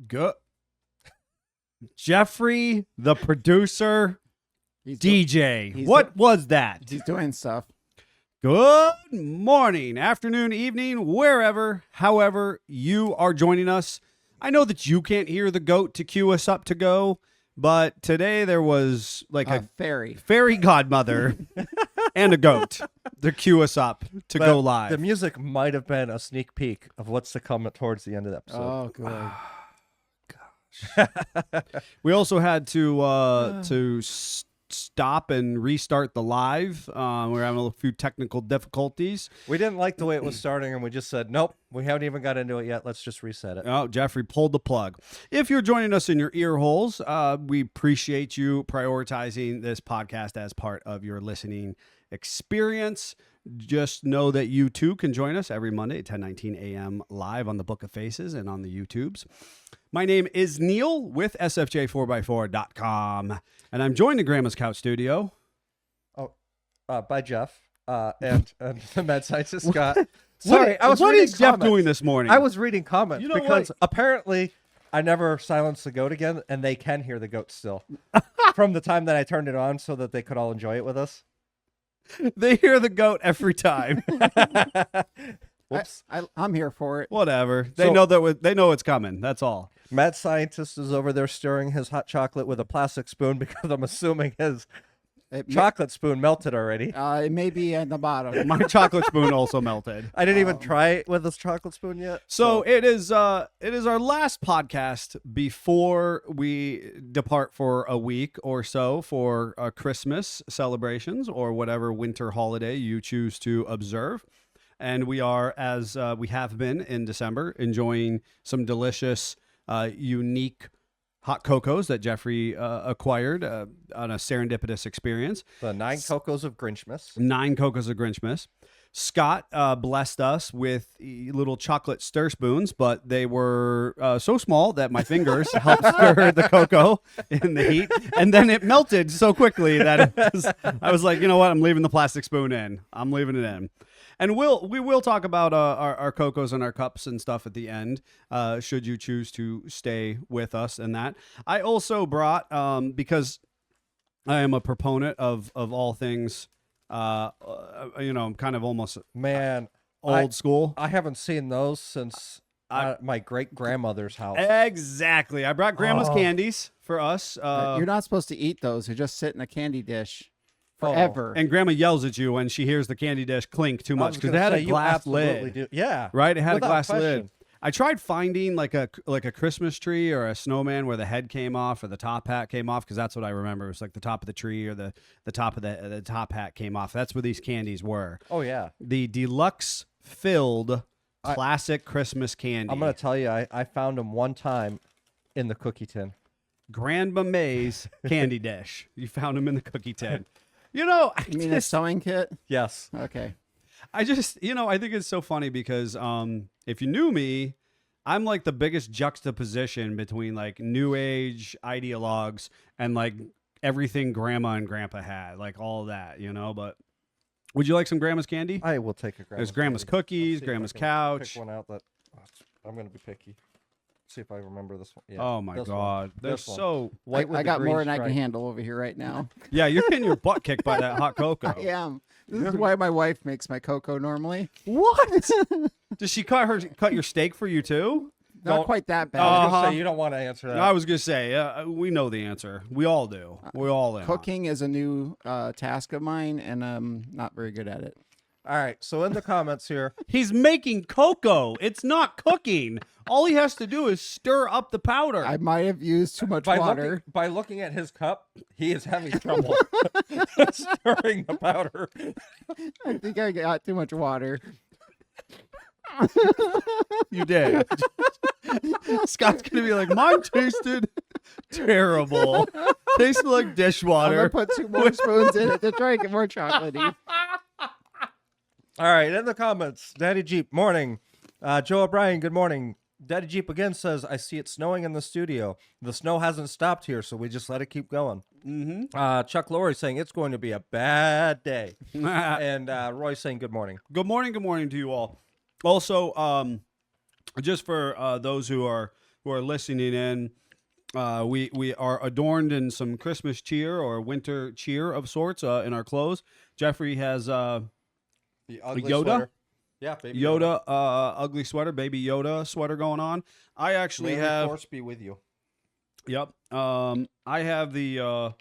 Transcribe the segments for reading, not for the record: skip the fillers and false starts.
Good. Jeffrey, the producer, DJ. What was that? He's doing stuff. Good morning, afternoon, evening, wherever, however you are joining us. I know that you can't hear the goat to cue us up to go, but today there was like a fairy godmother and a goat to cue us up to go live. The music might have been a sneak peek of what's to come towards the end of the episode. Oh, good. We also had to stop and restart the live. We were having a few technical difficulties. We didn't like the way it was starting, and we just said, nope, we haven't even got into it yet. Let's just reset it. Oh, Jeffrey pulled the plug. If you're joining us in your ear holes, we appreciate you prioritizing this podcast as part of your listening experience. Just know that you too can join us every Monday at 10:19 a.m. live on the Book of Faces and on the YouTubes. My name is Neil with SFJ4x4.com, and I'm joined in Grandma's Couch Studio. By Jeff and the med scientist Scott. Sorry, what is Jeff doing this morning? I was reading comments because what? apparently I never silenced the goat again, and they can hear the goat still from the time that I turned it on so that they could all enjoy it with us. They hear the goat every time. Whoops. I'm here for it. Whatever. They know it's coming. That's all. Mad scientist is over there stirring his hot chocolate with a plastic spoon because I'm assuming his chocolate spoon melted already. It may be at the bottom. My chocolate spoon also melted. I didn't even try it with this chocolate spoon yet. So it is our last podcast before we depart for a week or so for Christmas celebrations or whatever winter holiday you choose to observe. And we are, as we have been in December, enjoying some delicious, unique hot cocos that Jeffrey acquired on a serendipitous experience. The 9 cocos of Grinchmas. 9 cocos of Grinchmas. Scott blessed us with little chocolate stir spoons, but they were so small that my fingers helped stir the cocoa in the heat, and then it melted so quickly that I was like, you know what? I'm leaving the plastic spoon in. I'm leaving it in. And we will talk about our cocos and our cups and stuff at the end, should you choose to stay with us in that. I also brought, because I am a proponent of all things, I'm kind of almost old school. I haven't seen those since my great-grandmother's house. Exactly. I brought Grandma's candies for us. You're not supposed to eat those. They just sit in a candy dish forever. And Grandma yells at you when she hears the candy dish clink too much because it had a glass lid. Yeah, right. It had a glass question. lid. I tried finding like a Christmas tree or a snowman where the head came off or the top hat came off because that's what I remember. It was like the top of the tree or the top of the top hat came off. That's where these candies were. Oh yeah, the deluxe filled classic Christmas candy. I'm gonna tell you, I found them one time in the cookie tin. Grandma May's candy dish. You found them in the cookie tin. You know, you mean a sewing kit? Yes. Okay. I just, I think it's so funny because if you knew me, I'm like the biggest juxtaposition between like new age ideologues and like everything grandma and grandpa had, like all that, but would you like some grandma's candy? I will take a grandma's There's grandma's candy. cookies, grandma's couch. Pick one out that I'm going to be picky. See if I remember this one. Yeah, oh my God. They're so white. I got more than I can handle over here right now. Yeah, you're getting your butt kicked by that hot cocoa. I am. This is why my wife makes my cocoa normally. What? Does she cut your steak for you too? Not quite that bad. I was gonna say, you don't want to answer that. I was going to say, we know the answer. We all do. We all do. Cooking is a new task of mine, and I'm not very good at it. All right, so in the comments here. He's making cocoa. It's not cooking. All he has to do is stir up the powder. I might have used too much water. By looking at his cup, he is having trouble stirring the powder. I think I got too much water. You did. Scott's going to be like, mine tasted terrible. Tasted like dishwater. I'm going to put 2 more spoons in it to try and get more chocolatey. All right, in the comments, Daddy Jeep, morning. Joe O'Brien, good morning. Daddy Jeep again says, I see it snowing in the studio. The snow hasn't stopped here, so we just let it keep going. Mm-hmm. Chuck Lorre saying, it's going to be a bad day. And Roy saying, good morning. Good morning to you all. Also, just for those who are who are listening in. We are adorned in some Christmas cheer or winter cheer of sorts in our clothes. Jeffrey has The ugly Yoda? sweater. Yeah, baby Yoda ugly sweater, baby Yoda sweater going on. I actually May the have. force be with you. Yep. I have the.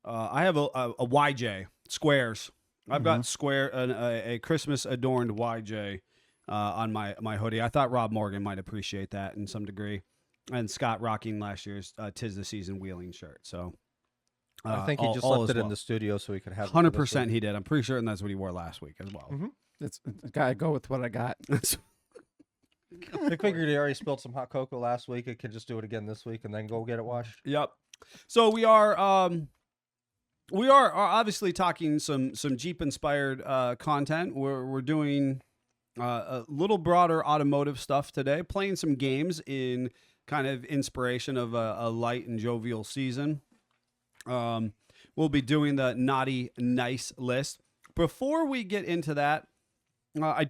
I have a YJ squares. I've got a Christmas adorned YJ on my hoodie. I thought Rob Morgan might appreciate that in some degree, and Scott rocking last year's "Tis the Season" wheeling shirt. So I think he just all left is it in well. the studio so he could have. 100% he did. I'm pretty certain that's what he wore last week as well. Mm-hmm. It's gotta go with what I got. I figured he already spilled some hot cocoa last week. It could just do it again this week and then go get it washed. Yep. So we are obviously talking some Jeep inspired content. We're doing a little broader automotive stuff today, playing some games in kind of inspiration of a light and jovial season. We'll be doing the naughty nice list. Before we get into that, I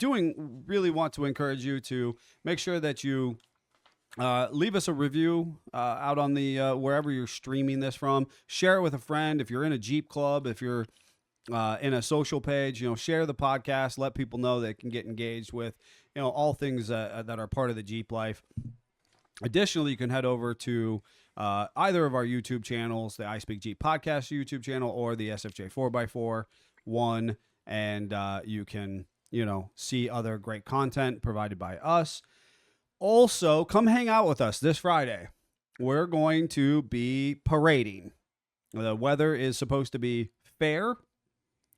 really want to encourage you to make sure that you leave us a review out on the wherever you're streaming this from. Share it with a friend. If you're in a Jeep club, if you're in a social page, share the podcast. Let people know they can get engaged with all things that are part of the Jeep life. Additionally, you can head over to either of our YouTube channels, the I Speak Jeep podcast YouTube channel or the SFJ 4x4 one, and you can see other great content provided by us. Also, come hang out with us this Friday. We're going to be parading. The weather is supposed to be fair,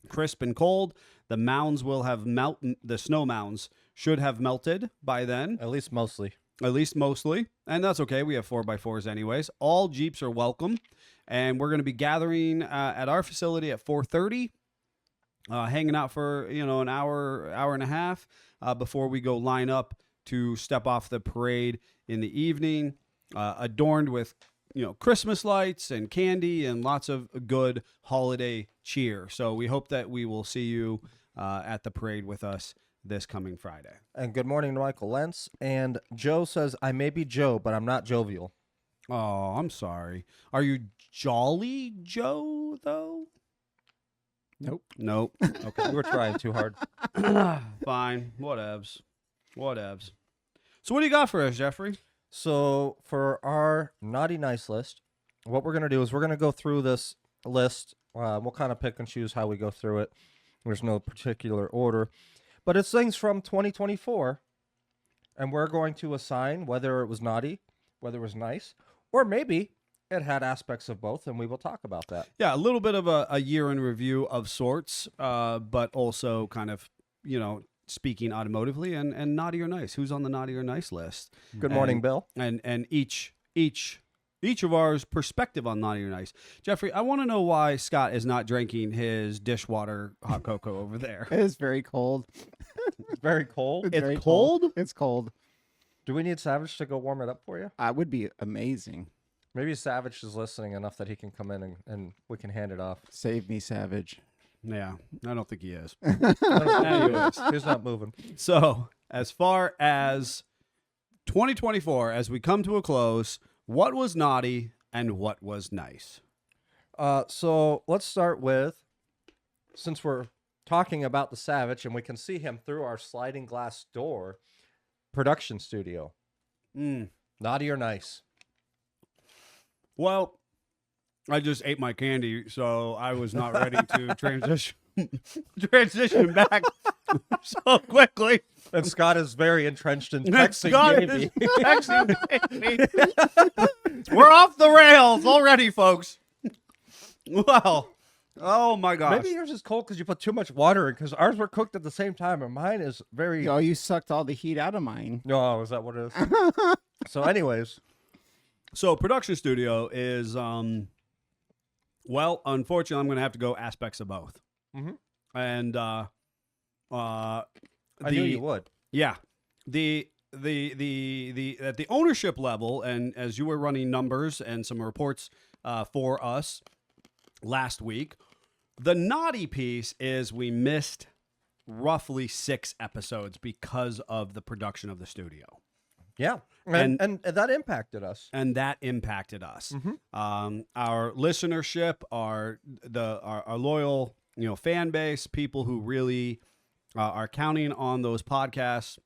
crisp and cold. The mounds will have the snow mounds should have melted by then. At least mostly. And that's okay. We have 4x4s anyways. All Jeeps are welcome. And we're going to be gathering at our facility at 4:30. Hanging out for an hour and a half before we go line up to step off the parade in the evening, adorned with Christmas lights and candy and lots of good holiday cheer. So we hope that we will see you at the parade with us this coming Friday. And good morning to Michael Lentz. And Joe says, I may be Joe, but I'm not jovial. Oh, I'm sorry. Are you Jolly Joe though? Nope. Okay, we were trying too hard. Fine. Whatevs. So what do you got for us, Jeffrey? So for our naughty nice list, what we're going to do is we're going to go through this list. We'll kind of pick and choose how we go through it. There's no particular order. But it's things from 2024. And we're going to assign whether it was naughty, whether it was nice, or maybe it had aspects of both, and we will talk about that. Yeah, a little bit of a year in review of sorts, but also kind of, speaking automotively and naughty or nice. Who's on the naughty or nice list? Good morning, Bill. And each of ours perspective on naughty or nice. Jeffrey, I want to know why Scott is not drinking his dishwater hot cocoa over there. It is very cold. It's very cold. It's very cold? It's cold. Do we need Savage to go warm it up for you? It would be amazing. Maybe Savage is listening enough that he can come in and we can hand it off. Save me, Savage. Yeah, I don't think he is. Anyways, he's not moving. So, as far as 2024, as we come to a close, what was naughty and what was nice? So let's start with, since we're talking about the Savage and we can see him through our sliding glass door, production studio. Naughty or nice? Well, I just ate my candy, so I was not ready to transition back so quickly. And Scott is very entrenched in And texting Scott baby. is texting baby. We're off the rails already, folks. Wow. Oh, my gosh. Maybe yours is cold because you put too much water in, because ours were cooked at the same time, and mine is very... Oh, you sucked all the heat out of mine. No, is that what it is? So anyways... So production studio is, well, unfortunately, I'm going to have to go aspects of both. Mm-hmm. And I knew you would. Yeah, the at the ownership level, and as you were running numbers and some reports for us last week, the naughty piece is we missed roughly 6 episodes because of the production of the studio. Yeah, and that impacted us. And that impacted us. Mm-hmm. Our listenership, our loyal fan base, people who really are counting on those podcasts.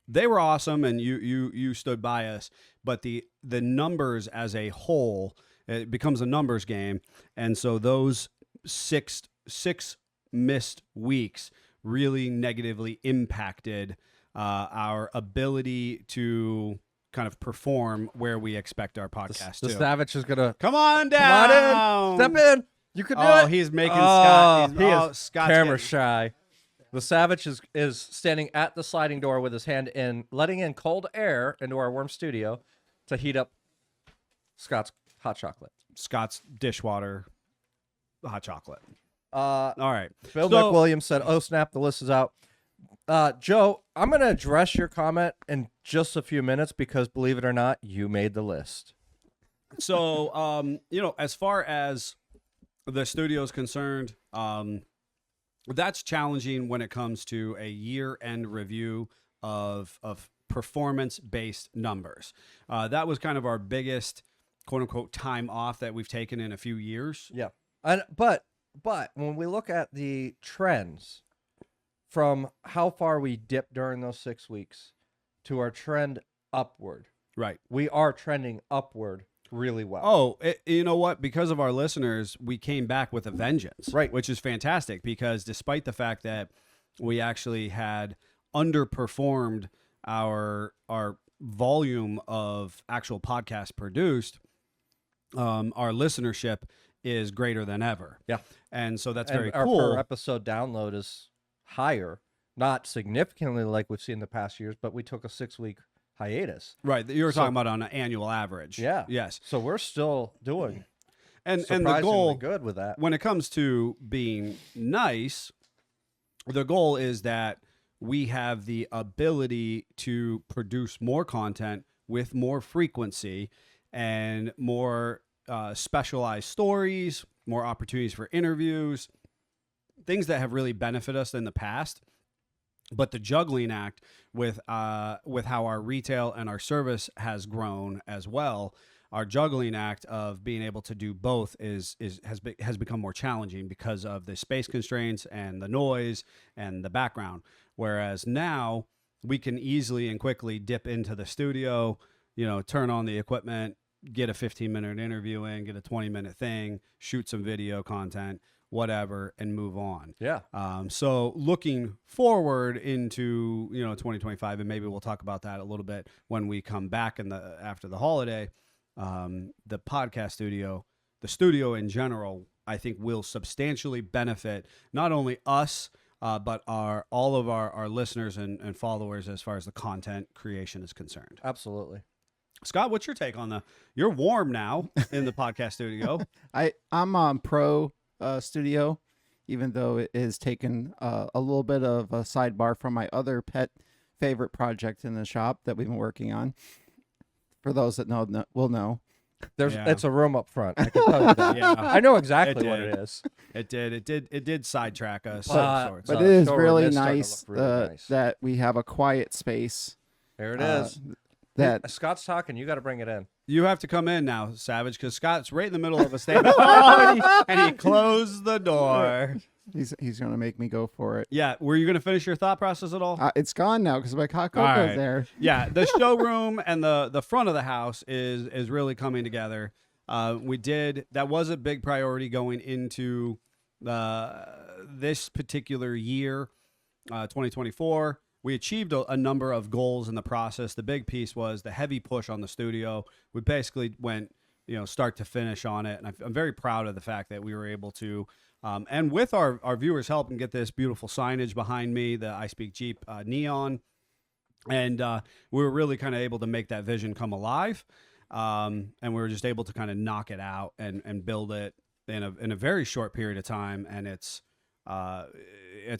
They were awesome, and you stood by us. But the numbers as a whole, it becomes a numbers game, and so those six missed weeks really negatively impacted our ability to kind of perform where we expect our podcast The to. Savage is gonna Come on come down. on in, step in. You could do it. Oh, he's making Scott. He is Scott's camera getting- shy. The Savage is standing at the sliding door with his hand in, letting in cold air into our warm studio to heat up Scott's hot chocolate. Scott's dishwater hot chocolate. All right. Bill So- McWilliams said, "Oh snap, the list is out." Joe, I'm going to address your comment in just a few minutes because, believe it or not, you made the list. So, as far as the studio is concerned, that's challenging when it comes to a year-end review of performance-based numbers. That was kind of our biggest, quote-unquote, time off that we've taken in a few years. Yeah. But when we look at the trends from how far we dipped during those 6 weeks to our trend upward, Right. we are trending upward really well. Oh, you know what? Because of our listeners, we came back with a vengeance, Right. Which is fantastic because despite the fact that we actually had underperformed our volume of actual podcasts produced, our listenership is greater than ever. Yeah. And so that's And very our cool. per episode download is higher, not significantly like we've seen in the past years, but we took a 6-week hiatus. Right. You were So- talking about on an annual average. Yeah. Yes. So we're still doing And surprisingly the goal good with that. when it comes to being nice, the goal is that we have the ability to produce more content with more frequency and more specialized stories, more opportunities for interviews, things that have really benefited us in the past. But the juggling act with how our retail and our service has grown as well, our juggling act of being able to do both has become more challenging because of the space constraints and the noise and the background. Whereas now we can easily and quickly dip into the studio, turn on the equipment, get a 15-minute interview in, get a 20-minute thing, shoot some video content, whatever, and move on. Yeah. So looking forward into 2025, and maybe we'll talk about that a little bit when we come back after the holiday. The podcast studio, the studio in general, I think will substantially benefit not only us, but all of our listeners and followers as far as the content creation is concerned. Absolutely. Scott, what's your take on you're warm now in the podcast studio. I'm on Pro Studio, even though it has taken a little bit of a sidebar from my other pet favorite project in the shop that we've been working on. For those that know will know. It's a room up front. I can tell you that. Yeah. I know exactly It what did. it is. It did sidetrack us. But- of sorts. But So it is showroom really is starting to nice, look really nice. that we have a quiet space. There it uh, is. That Scott's talking. You got to bring it in. You have to come in now, Savage, because Scott's right in the middle of a statement. and he closed the door. he's gonna make me go for it. Yeah, were you going to finish your thought process at all? It's gone now because my hot All cocoa's right. there. Yeah, the showroom and the front of the house is really coming together. That was a big priority going into this particular year, 2024. We achieved a number of goals in the process. The big piece was the heavy push on the studio. We basically went, start to finish on it. And I'm very proud of the fact that we were able to, and with our viewers' help, and get this beautiful signage behind me, the I Speak Jeep neon. And we were really kind of able to make that vision come alive. And we were just able to kind of knock it out and build it in a very short period of time. And it's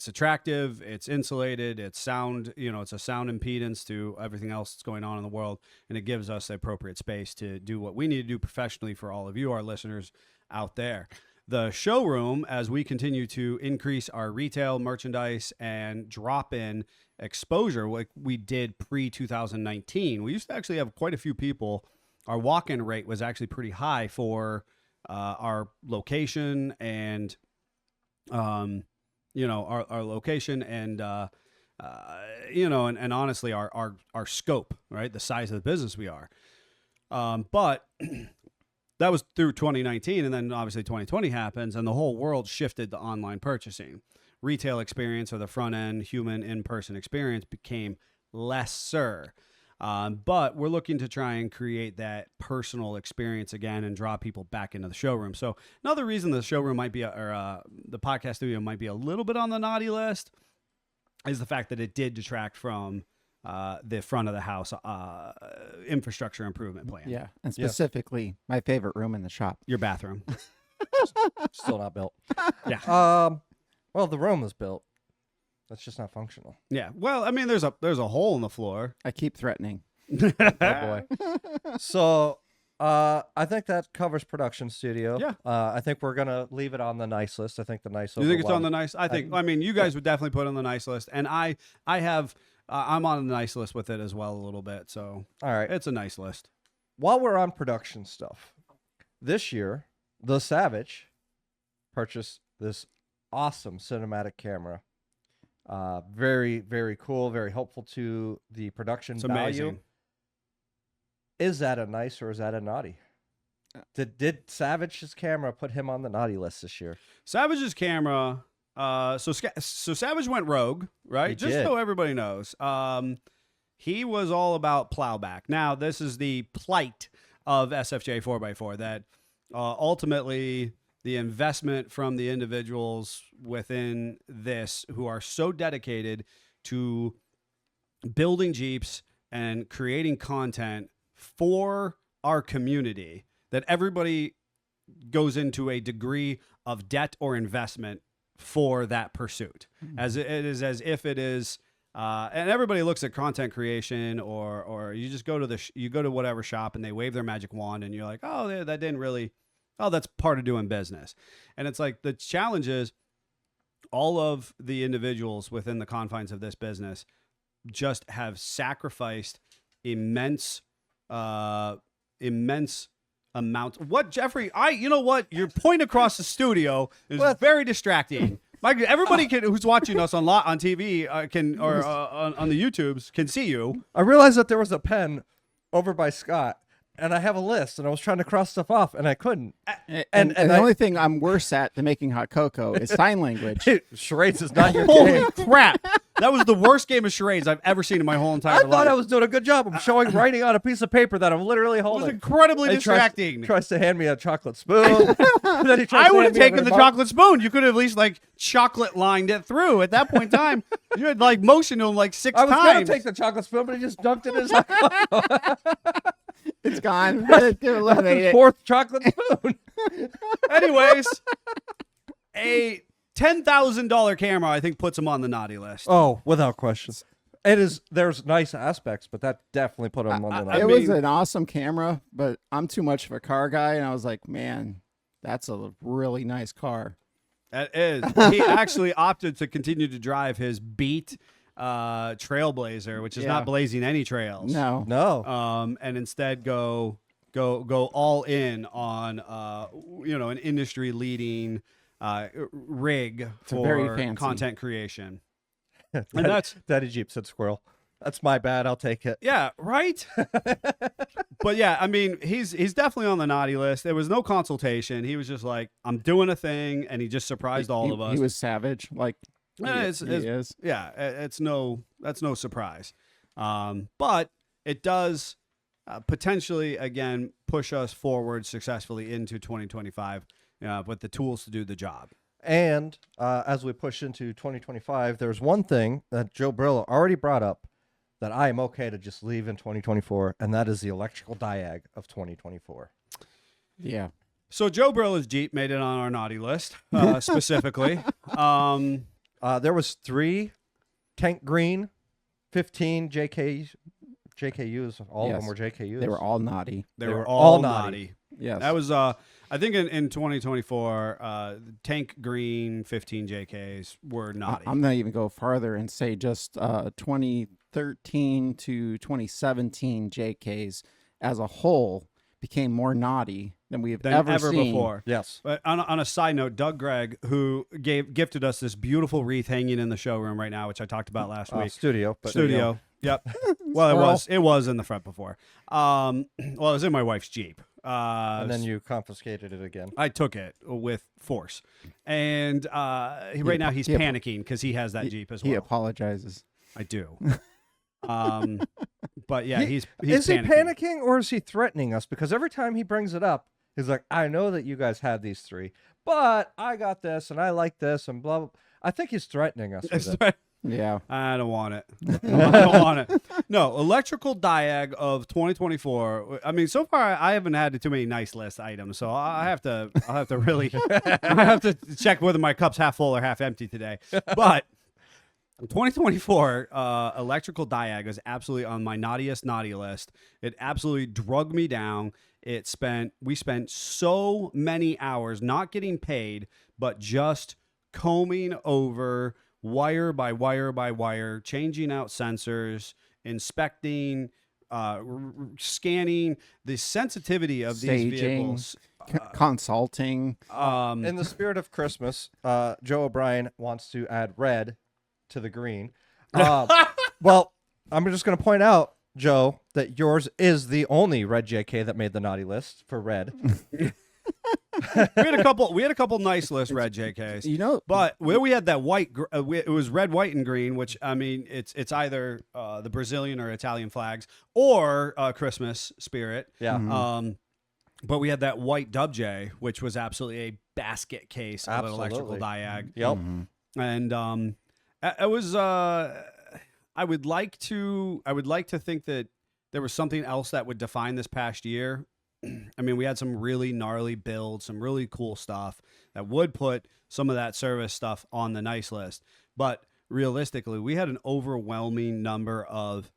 attractive, it's insulated, it's sound, it's a sound impedance to everything else that's going on in the world, and it gives us the appropriate space to do what we need to do professionally for all of you, our listeners out there. The showroom, as we continue to increase our retail merchandise and drop in exposure, like we did pre-2019, we used to actually have quite a few people. Our walk-in rate was actually pretty high for our location and, our location and, and honestly, our scope, right? The size of the business we are. But that was through 2019, and then obviously 2020 happens, and the whole world shifted to online purchasing. Retail experience, or the front end human in-person experience, became lesser. But we're looking to try and create that personal experience again and draw people back into the showroom. So another reason the showroom might be, the podcast studio might be a little bit on the naughty list, is the fact that it did detract from the front of the house infrastructure improvement plan. Yeah, and specifically my favorite room in the shop. Your bathroom. Still not built. Yeah. Well, the room is built. That's just not functional. Yeah. Well, I mean, there's a hole in the floor. I keep threatening. Oh boy. So I think that covers production studio. Yeah. I think we're gonna leave it on the nice list. I think the nice. You think it's on the nice? I mean, you guys would definitely put it on the nice list, and I'm on the nice list with it as well a little bit. So all right, it's a nice list. While we're on production stuff, this year the Savage purchased this awesome cinematic camera. Very, very cool, very helpful to the production It's value. amazing. Is that a nice or is that a naughty? Did Savage's camera put him on the naughty list this year? Savage's camera. So Savage went rogue, right? He Just did. so everybody knows. He was all about plowback. Now, this is the plight of SFJ 4x4 that ultimately the investment from the individuals within this who are so dedicated to building Jeeps and creating content for our community that everybody goes into a degree of debt or investment for that pursuit. As it is, as if it is, and everybody looks at content creation, or you just go to you go to whatever shop and they wave their magic wand and you're like, oh, that didn't really, oh, that's part of doing business. And it's like the challenge is all of the individuals within the confines of this business just have sacrificed immense amount. What, Jeffrey? You know what? Your point across the studio is very distracting. Everybody who's watching us on TV on the YouTubes can see you. I realized that there was a pen over by Scott, and I have a list, and I was trying to cross stuff off, and I couldn't. And the only thing I'm worse at than making hot cocoa is sign language. Charades is not your Holy game. crap! That was the worst game of charades I've ever seen in my whole entire I life. thought I was doing a good job. I'm showing writing on a piece of paper that I'm literally It was holding. incredibly He distracting. Tries to hand me a chocolate spoon. Then he tries I to would hand have me a taken the remote. chocolate spoon. You could have at least chocolate lined it through. At that point in time, you had motioned to him 6 I was times. going to take the chocolate spoon, but he just dunked it in his hot cocoa. It's gone. Eliminate it. Fourth chocolate spoon. Anyways, a $10,000 camera, I think, puts him on the naughty list. Oh, without questions. It is. There's nice aspects, but that definitely put him on the It line. was an awesome camera, but I'm too much of a car guy, and I was like, man, that's a really nice car. That is. He actually opted to continue to drive his Beat Trailblazer, which is not blazing any trails. No. And instead go all in on an industry leading rig very for fancy. content creation. And that's Daddy Jeep said squirrel. That's my bad. I'll take it. yeah, right. But yeah, I mean, he's definitely on the naughty list. There was no consultation. He was just like, I'm doing a thing, and he just surprised all of us. He was savage, like he is. Yeah, that's no surprise. But it does potentially again push us forward successfully into 2025 with the tools to do the job. And as we push into 2025, there's one thing that Joe Brillo already brought up that I am okay to just leave in 2024, and that is the electrical diag of 2024. Yeah. So Joe Brilla's Jeep made it on our naughty list specifically. There was 3 tank green, 15 JKUs. All of them were JKUs. They were all naughty. They were all naughty. Yes. That was I think in 2024, tank green 15 JKs were naughty. I'm going to even go farther and say just 2013 to 2017 JKs as a whole became more naughty than we've than ever ever seen. before. Yes. But on a side note, Doug Gregg, who gifted us this beautiful wreath hanging in the showroom right now, which I talked about last week. Studio. But Studio. Yep. Well, it was in the front before. Well, it was in my wife's Jeep. And then you confiscated it again. I took it with force, and right now he's panicking because he has that Jeep as well. He apologizes. I do. But yeah, he's Is panicking. he panicking or is he threatening us? Because every time he brings it up, he's like, I know that you guys had these 3, but I got this and I like this and blah, blah. I think he's threatening us with it. Yeah. I don't want it. I don't want it. No, electrical diag of 2024. I mean, so far I haven't had too many nice list items, so I'll have to really I have to check whether my cup's half full or half empty today. But 2024 electrical diag is absolutely on my naughtiest naughty list. It absolutely drug me down. We spent so many hours not getting paid, but just combing over wire by wire by wire, changing out sensors, inspecting, scanning the sensitivity of Staging, these vehicles. Consulting. In the spirit of Christmas, Joe O'Brien wants to add red to the green. Well, I'm just going to point out, Joe, that yours is the only red JK that made the naughty list for red. we had a couple nice list red JKs. You know, but where we had that white, it was red, white, and green. Which I mean, it's either the Brazilian or Italian flags or Christmas spirit. Yeah. But we had that white Dub J, which was absolutely a basket case of an electrical diag. Yep. And it was. I would like to think that there was something else that would define this past year. I mean, we had some really gnarly builds, some really cool stuff that would put some of that service stuff on the nice list. But realistically, we had an overwhelming number of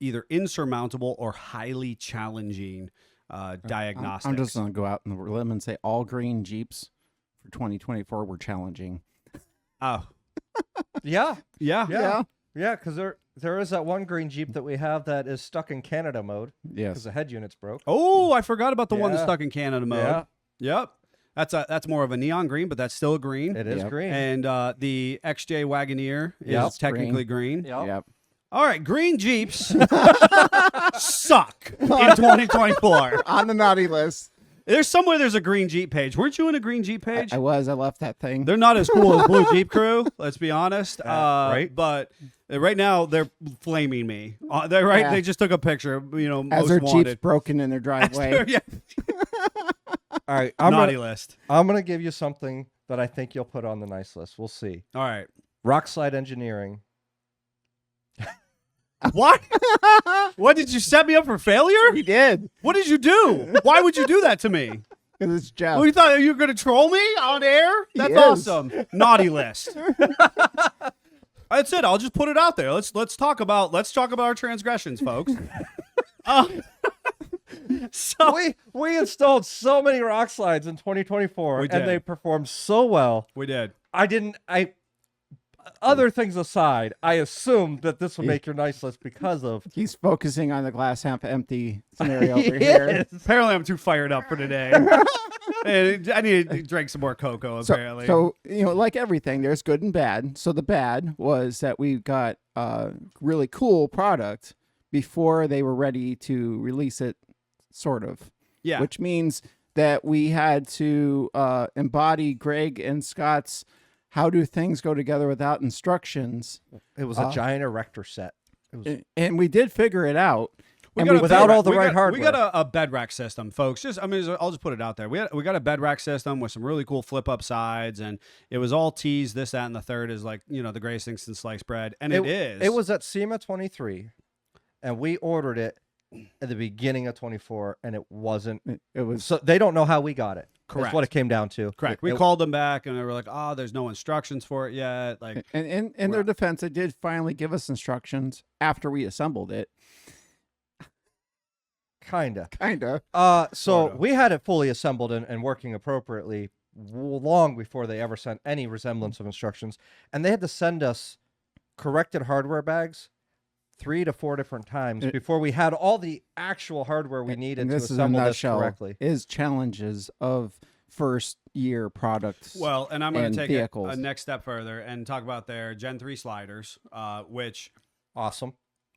either insurmountable or highly challenging diagnostics. I'm just going to go out on the limb and say all green Jeeps for 2024 were challenging. Oh, Yeah. yeah. Yeah, because there is that one green Jeep that we have that is stuck in Canada mode because Yes. the head unit's broke. Oh, I forgot about the one that's Yeah. stuck in Canada mode. Yeah. Yep. That's more of a neon green, but that's still a green. It is Yep. green. And the XJ Wagoneer is Yep. technically green. Yep. Yep. All right, green Jeeps suck in 2024. On the naughty list. There's a green Jeep page. Weren't you in a green Jeep page? I left that thing. They're not as cool as Blue Jeep Crew, let's be honest. Right. But right now they're flaming me. Yeah. They just took a picture, As most their Jeep's wanted. broken in their driveway. Yeah. All right. Naughty list. I'm going to give you something that I think you'll put on the nice list. We'll see. All right. Rock slide engineering. What? What, did you set me up for failure? He did. What did you do? Why would you do that to me? Because it's Jeff. Well, you thought you were going to troll me on air? That's is. awesome. Naughty list. That's it. I'll just put it out there. Let's talk about our transgressions, folks. So We installed so many rock slides in 2024 We did. and they performed so well. we did. Other things aside, I assumed that this would make your nice list because of He's focusing on the glass half empty scenario He over here. is. Apparently, I'm too fired up for today. And I need to drink some more cocoa. Apparently, So, like everything, there's good and bad. So the bad was that we got a really cool product before they were ready to release it, sort of. yeah. Which means that we had to embody Greg and Scott's how do things go together without instructions. It was a giant erector set. It was And we did figure it out. We And got a without bed- all the we right got- We got hardware. a bed rack system, folks. I'll just put it out there. We got a bed rack system with some really cool flip up sides, and it was all teased. This, that, and the third is like the greatest things since sliced bread, and it is. It was at SEMA 23, and we ordered it at the beginning of 24, and it wasn't. It was So they don't know how we got it. Correct. That's what it came down to. correct. We called them back, and they were like, "Oh, there's no instructions for it yet." Like, and in their defense, they did finally give us instructions after we assembled it. Kinda. Kinda. So Sorta. we had it fully assembled and working appropriately long before they ever sent any resemblance of instructions, and they had to send us corrected hardware bags 3 to 4 different times before we had all the actual hardware we needed And to this is in a assemble this nutshell, correctly. is challenges of first year products. Well, and I'm going and to take vehicles. a next step further and talk about their Gen 3 sliders, which Awesome.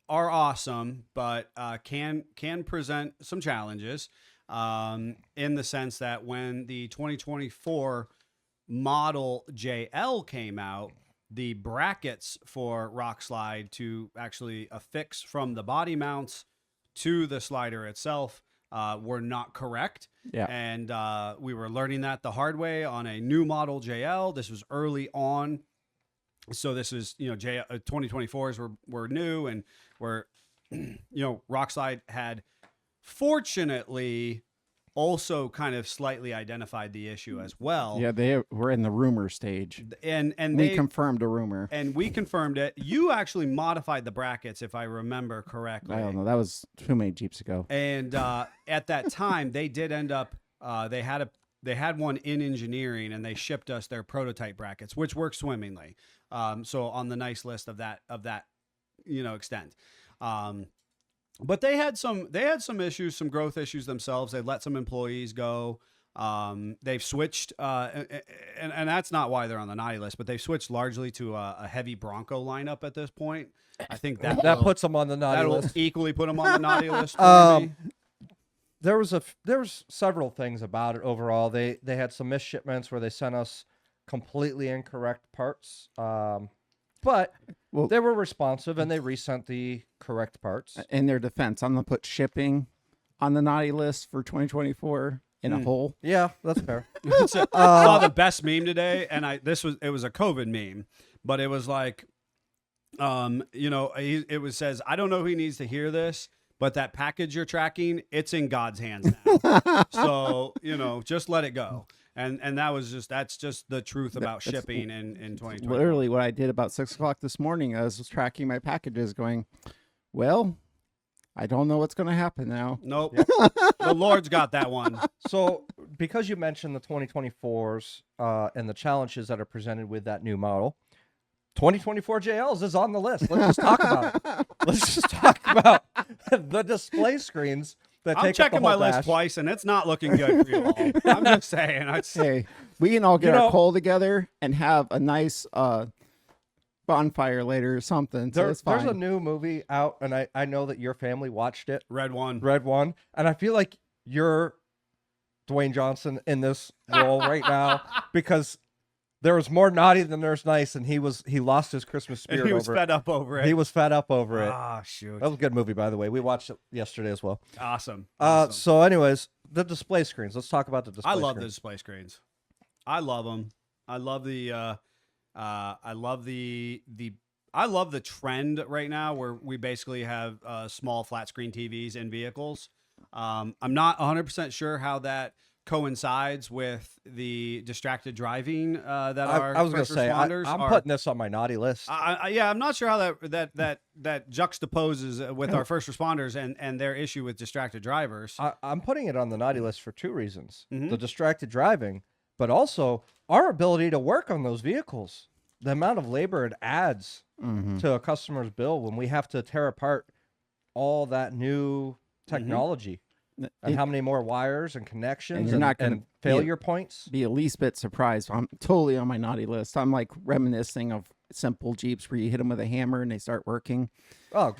are awesome, but can present some challenges in the sense that when the 2024 model JL came out, the brackets for Rock Slide to actually affix from the body mounts to the slider itself were not correct. Yeah. And we were learning that the hard way on a new model JL. This was early on. So this is, 2024s were new, and Rock Slide had fortunately also kind of slightly identified the issue as well. Yeah, they were in the rumor stage. And We they confirmed a rumor. and we confirmed it. You actually modified the brackets, if I remember correctly. I don't know. That was too many Jeeps ago. And at that time, they did end up. They had one in engineering, and they shipped us their prototype brackets, which worked swimmingly. So on the nice list of that extent. But they had some issues, some growth issues themselves. They let some employees go. They've switched, and that's not why they're on the naughty list, but they've switched largely to a heavy Bronco lineup at this point. I think that puts them on the naughty that'll list. equally put them on the naughty list. For me. There was several things about it overall. They had some missed shipments where they sent us completely incorrect parts. But they were responsive and they resent the correct parts. In their defense, I'm going to put shipping on the naughty list for 2024 in a hole. Yeah, that's fair. Saw the best meme today, and it was a COVID meme, but it was like, it says, I don't know who needs to hear this, but that package you're tracking, it's in God's hands now. So, just let it go. And that's just the truth about shipping in 2020. Literally what I did about 6 o'clock this morning. I was tracking my packages going, well, I don't know what's going to happen now. Nope. The Lord's got that one. So because you mentioned the 2024s and the challenges that are presented with that new model, 2024 JLs is on the list. Let's just talk about it. Let's just talk about the display screens that I'm take checking up the my whole list dash. twice, and it's not looking good for you all. I'm just saying. Hey, we can all get our coal together and have a nice bonfire later or something. So it's fine. There's a new movie out, and I know that your family watched it. Red One. And I feel like you're Dwayne Johnson in this role right now because there was more naughty than there's nice, and he lost his Christmas spirit over it. He was fed up over it. He was fed up over it. Ah, shoot. That was a good movie, by the way. We watched it yesterday as well. Awesome. So anyways, the display screens. Let's talk about the display I love the screens. display screens. I love them. I love the trend right now where we basically have small flat screen TVs in vehicles. I'm not 100% sure how that coincides with the distracted driving that I was going first to say, responders I'm are. putting this on my naughty list. I'm not sure how that juxtaposes with our first responders and their issue with distracted drivers. I'm putting it on the naughty list for two reasons. Mhm. The distracted driving, but also our ability to work on those vehicles. The amount of labor it adds to a customer's bill when we have to tear apart all that new technology. And how many more wires and connections and you're not gonna and failure points? Be a least bit surprised. I'm totally on my naughty list. I'm like reminiscing of simple Jeeps where you hit them with a hammer and they start working. Oh,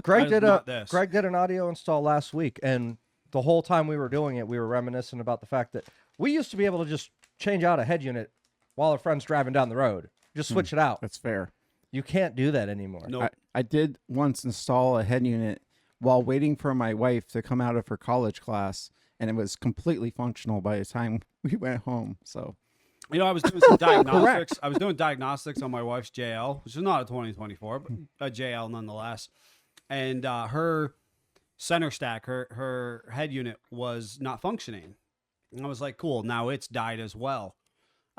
Greg That is not this. Greg did an audio install last week, and the whole time we were doing it, we were reminiscing about the fact that we used to be able to just change out a head unit while our friend's driving down the road. Just switch it out. That's fair. You can't do that anymore. Nope. I did once install a head unit while waiting for my wife to come out of her college class, and it was completely functional by the time we went home. So, I was doing some diagnostics. I was doing diagnostics on my wife's JL, which is not a 2024, but a JL nonetheless. And her center stack, her head unit was not functioning. And I was like, cool, now it's died as well.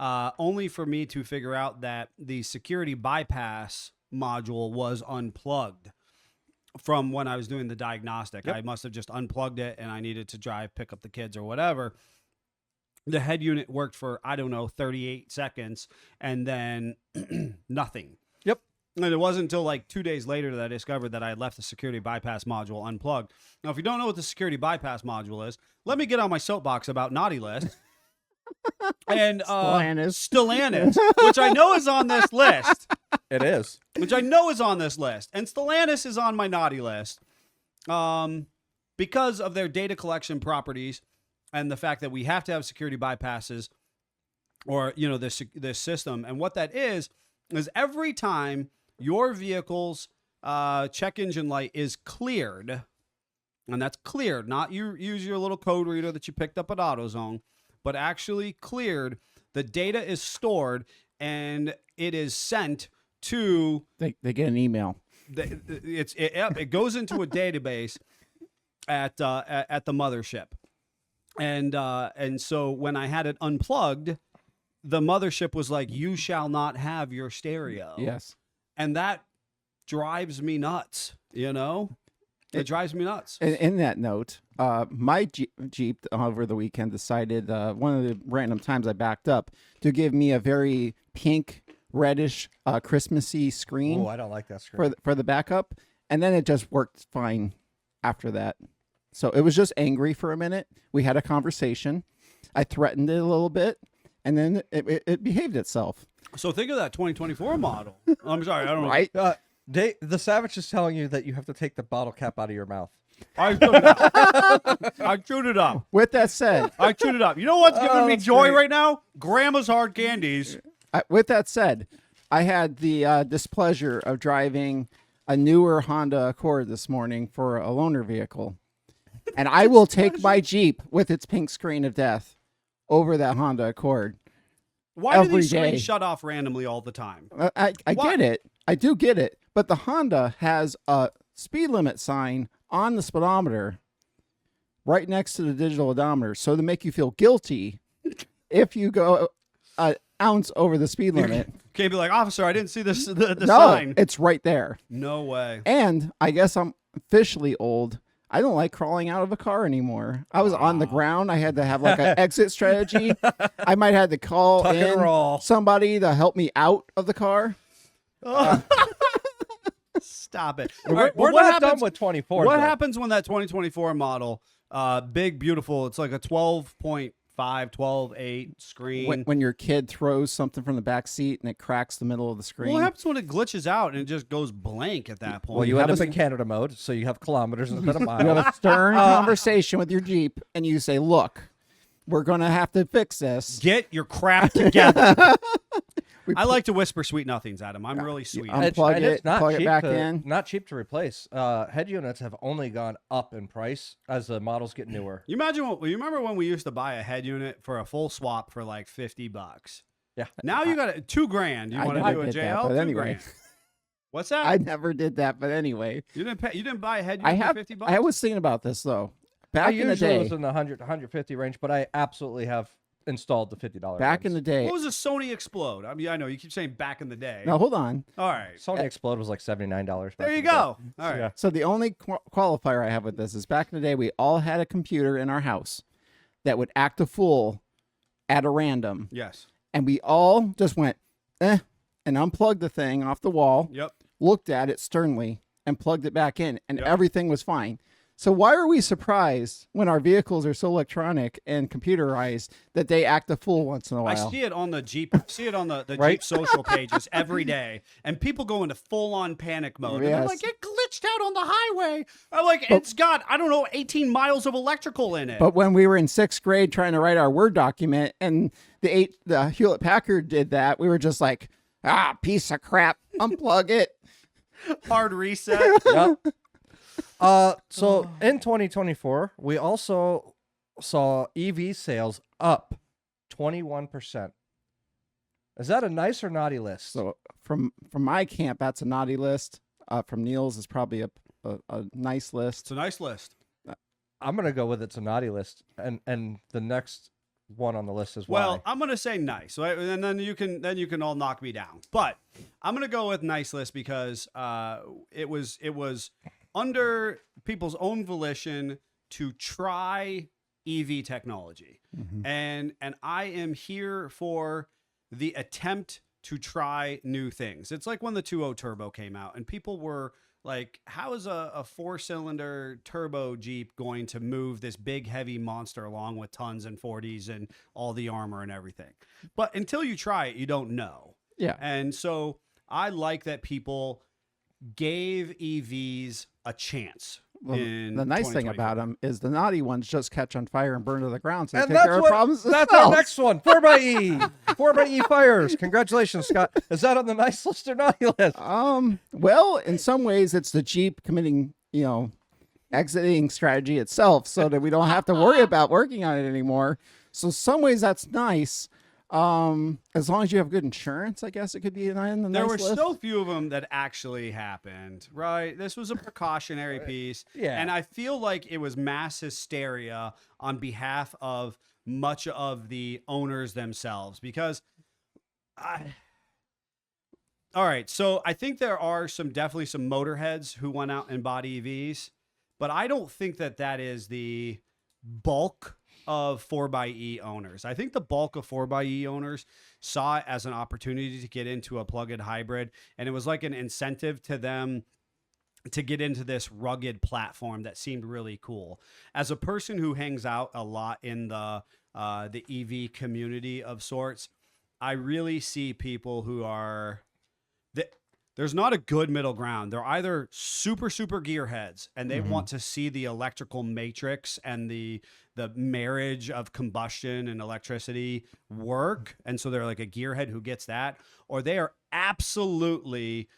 Only for me to figure out that the security bypass module was unplugged. from when I was doing the diagnostic. Yep. I must have just unplugged it and I needed to pick up the kids or whatever. The head unit worked for, I don't know, 38 seconds and then nothing. Yep. And it wasn't until like 2 days later that I discovered that I had left the security bypass module unplugged. Now, if you don't know what the security bypass module is, let me get on my soapbox about Naughty List. And Stellantis, which I know is on this list. It is. Which I know is on this list. And Stellantis is on my naughty list because of their data collection properties and the fact that we have to have security bypasses or, this system. And what that is every time your vehicle's check engine light is cleared, and that's cleared, not you use your little code reader that you picked up at AutoZone, but actually cleared, the data is stored and it is sent to They get an email. It goes into a database at the mothership, and so when I had it unplugged, the mothership was like, "You shall not have your stereo." Yes, and that drives me nuts. It drives me nuts. in that note, my Jeep over the weekend decided one of the random times I backed up to give me a very pink, reddish, Christmassy screen. Oh, I don't like that screen. For the backup, and then it just worked fine after that. So it was just angry for a minute. We had a conversation. I threatened it a little bit, and then it behaved itself. So think of that 2024 model. I'm sorry, I don't know. Right? The Savage is telling you that you have to take the bottle cap out of your mouth. I chewed it up. I chewed it up. With that said, I chewed it up. You know what's giving me that's joy great. right now? Grandma's hard candies. with that said, I had the displeasure of driving a newer Honda Accord this morning for a loaner vehicle. And I will take my Jeep with its pink screen of death over that Honda Accord. Why do Every these day. screens shut off randomly all the time? I Why? get it. I do get it. But the Honda has a speed limit sign on the speedometer right next to the digital odometer. So to make you feel guilty if you go an ounce over the speed limit. Can't be like, officer, I didn't see the No, sign. it's right there. No way. And I guess I'm officially old. I don't like crawling out of a car anymore. I was on the ground. I had to have like an exit strategy. I might have to call Tuck and in roll. somebody to help me out of the car. Stop it. We're, All right, we're what not happens, done with 24. What though. happens when that 2024 model, big, beautiful, it's like a 12.5, 12.8 screen. When your kid throws something from the back seat and it cracks the middle of the screen. What happens when it glitches out and it just goes blank at that point? Well, you end have up a- in Canada mode, so you have kilometers instead of You have miles. a stern conversation with your Jeep and you say, look, we're going to have to fix this. Get your crap together. I like to whisper sweet nothings at him. I'm really sweet. Unplug And it, it's not plug it cheap back to, in. Not cheap to replace. Head units have only gone up in price as the models get newer. You remember when we used to buy a head unit for a full swap for like $50? Yeah. Now you got $2,000. You I want to never do a did that, JL? but $2,000. anyway. What's that? I never did that, but anyway. You didn't buy a head I unit have. for $50? I was thinking about this though. I Back in the usually day, was in the 100 to 150 range, but I absolutely have installed the $50. back in the day. What was a Sony Explode? I mean, I know you keep saying back in the day. Now hold on. All right. Sony Explode was like $79. There you go. All right. Yeah. So the only qualifier I have with this is back in the day we all had a computer in our house that would act a fool at a random, Yes. and we all just went and unplugged the thing off the wall, Yep. looked at it sternly, and plugged it back in, and Yep. everything was fine. So why are we surprised when our vehicles are so electronic and computerized that they act a fool once in a I while? see it on the Jeep. See it on the Right? Jeep social pages every day, and people go into full-on panic mode. And they're Yes. like, it glitched out on the highway. I'm like, it's got 18 miles of electrical in it. But when we were in 6th grade trying to write our Word document and the Hewlett Packard did that, we were just like, piece of crap, unplug it. Hard reset. Yep. So in 2024, we also saw EV sales up 21%. Is that a nice or naughty list? So from my camp, that's a naughty list. From Neil's is probably a nice list. It's a nice list. I'm gonna go with it's a naughty list, and the next one on the list is why. Well, I'm gonna say nice, right? And then you can all knock me down. But I'm gonna go with nice list because it was under people's own volition to try EV technology. And I am here for the attempt to try new things. It's like when the 2.0 turbo came out and people were like, how is a 4-cylinder turbo Jeep going to move this big heavy monster along with tons and 40s and all the armor and everything? But until you try it, you don't know. Yeah. And so I like that people gave EVs a chance. Well, in the nice thing 2024. about them is the naughty ones just catch on fire and burn to the ground. So they And take care of problems. that's our next one. 4xe. 4xe fires. Congratulations, Scott. Is that on the nice list or naughty list? Well, in some ways, it's the Jeep committing, exiting strategy itself, so that we don't have to worry about working on it anymore. So, some ways that's nice. As long as you have good insurance, I guess it could be on the There nice were list. so few of them that actually happened, right? This was a precautionary piece. Yeah. And I feel like it was mass hysteria on behalf of much of the owners themselves because all right, so I think there are definitely some motorheads who went out and bought EVs, but I don't think that is the bulk of 4xe owners. I think the bulk of 4xe owners saw it as an opportunity to get into a plug-in hybrid, and it was like an incentive to them to get into this rugged platform that seemed really cool. As a person who hangs out a lot in the EV community of sorts, I really see people who are there's not a good middle ground. They're either super gearheads and they want to see the electrical matrix and the marriage of combustion and electricity work, and so they're like a gearhead who gets that, or they are absolutely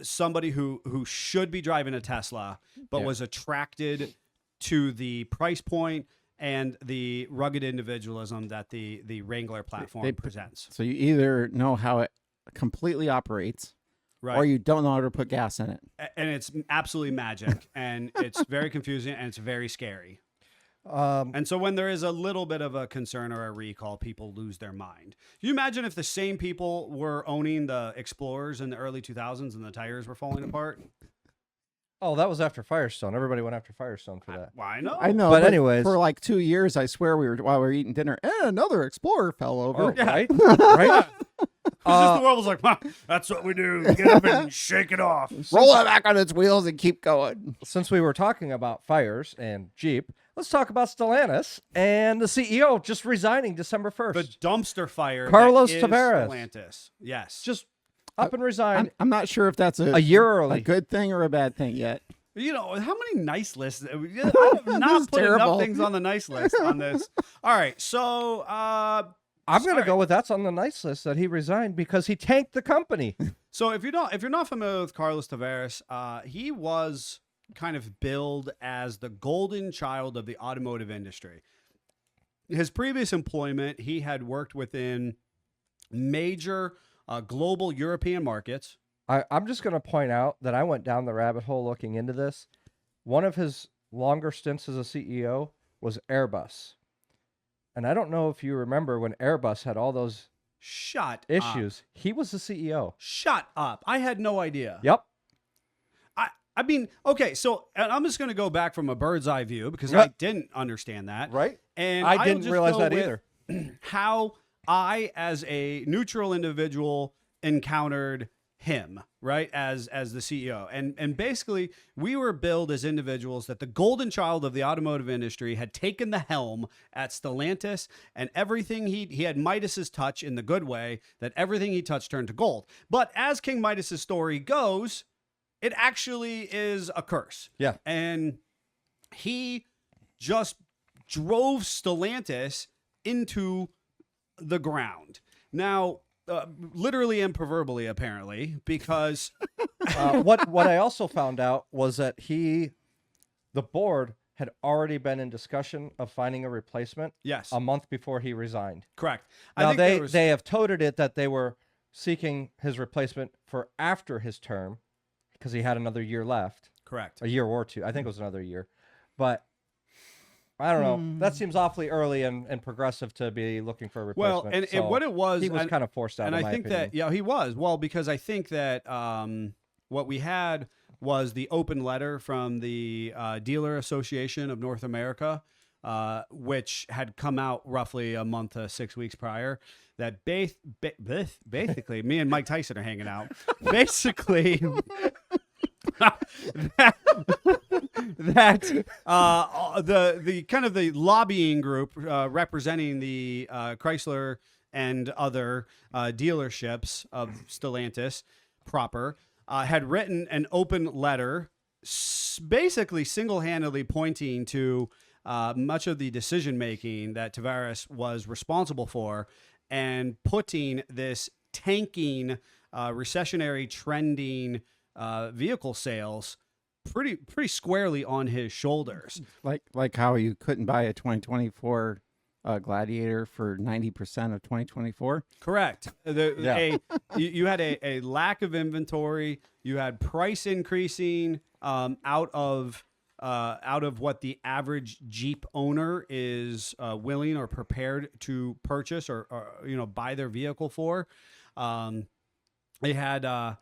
somebody who should be driving a Tesla but was attracted to the price point and the rugged individualism that the Wrangler platform presents. So you either know how it completely operates, Right. or you don't know how to put gas in it. And it's absolutely magic, and it's very confusing, and it's very scary. And so when there is a little bit of a concern or a recall, people lose their mind. Can you imagine if the same people were owning the Explorers in the early 2000s and the tires were falling apart? Oh, that was after Firestone. Everybody went after Firestone for that. Why no? I know, But anyways. for like 2 years, I swear while we were eating dinner, and another Explorer fell over. Oh, right? Right? It's just the world was like, "Huh, that's what we do. Get up and shake it off. Roll it back on its wheels and keep going. Since we were talking about fires and Jeep, let's talk about Stellantis and the CEO just resigning December 1st. The dumpster fire. Carlos that is Tavares. Stellantis. Yes. Just up and resigned I'm not sure if that's a year a early. good thing or a bad thing yet. You know, how many nice lists? I have not is put enough terrible. things on the nice list on this. All right. So, I'm going to go with that's on the nice list that he resigned because he tanked the company. So if you're not familiar with Carlos Tavares, he was kind of billed as the golden child of the automotive industry. His previous employment, he had worked within major global European markets. I'm just going to point out that I went down the rabbit hole looking into this. One of his longer stints as a CEO was Airbus. And I don't know if you remember when Airbus had all those Shut issues. up. He was the CEO. Shut up. I had no idea. Yep. I mean, okay, so and I'm just going to go back from a bird's eye view because I Yep. didn't understand that. Right. And I I'll didn't just realize go that with either. How I, as a neutral individual, encountered him, right, as the CEO. And basically, we were billed as individuals that the golden child of the automotive industry had taken the helm at Stellantis, and everything he had Midas's touch in the good way, that everything he touched turned to gold. But as King Midas's story goes, it actually is a curse. Yeah. And he just drove Stellantis into the ground. Now, literally and proverbially, apparently, because What I also found out was that the board had already been in discussion of finding a replacement yes, a month before he resigned. correct. Now there was- they have toted it that they were seeking his replacement for after his term because he had another year left, correct. a year or two. I think it was another year, but I don't know. That seems awfully early and progressive to be looking for a Well, replacement. and So what it was, he was and- kind of forced out. and in I my think opinion. that he was, well, because I think that what we had was the open letter from the Dealer Association of North America, which had come out roughly a month to 6 weeks prior. That basically, me and Mike Tyson are hanging out. Basically, the kind of the lobbying group representing the Chrysler and other dealerships of Stellantis proper had written an open letter, basically single-handedly pointing to much of the decision making that Tavares was responsible for, and putting this tanking, recessionary trending vehicle sales pretty squarely on his shoulders. Like how you couldn't buy a 2024 Gladiator for 90% of 2024. Correct. You had a lack of inventory. You had price increasing out of what the average Jeep owner is willing or prepared to purchase or buy their vehicle for. They had a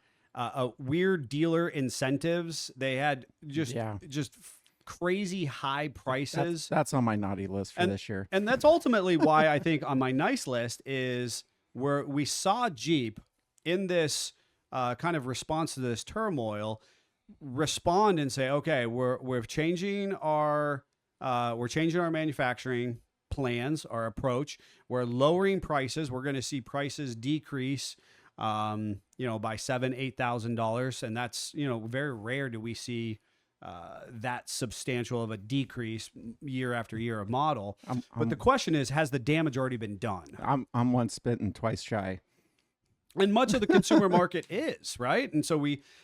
weird dealer incentives. They had just crazy high prices. That's on my naughty list for this year. And that's ultimately why I think on my nice list is where we saw Jeep in this kind of response to this turmoil respond and say, okay, we're changing our manufacturing plans, our approach. We're lowering prices. We're going to see prices decrease by $7,000-$8,000, and that's very rare do we see that substantial of a decrease year after year of model. But the question is, has the damage already been done? I'm once bitten, twice shy. And much of the consumer market is, right? And so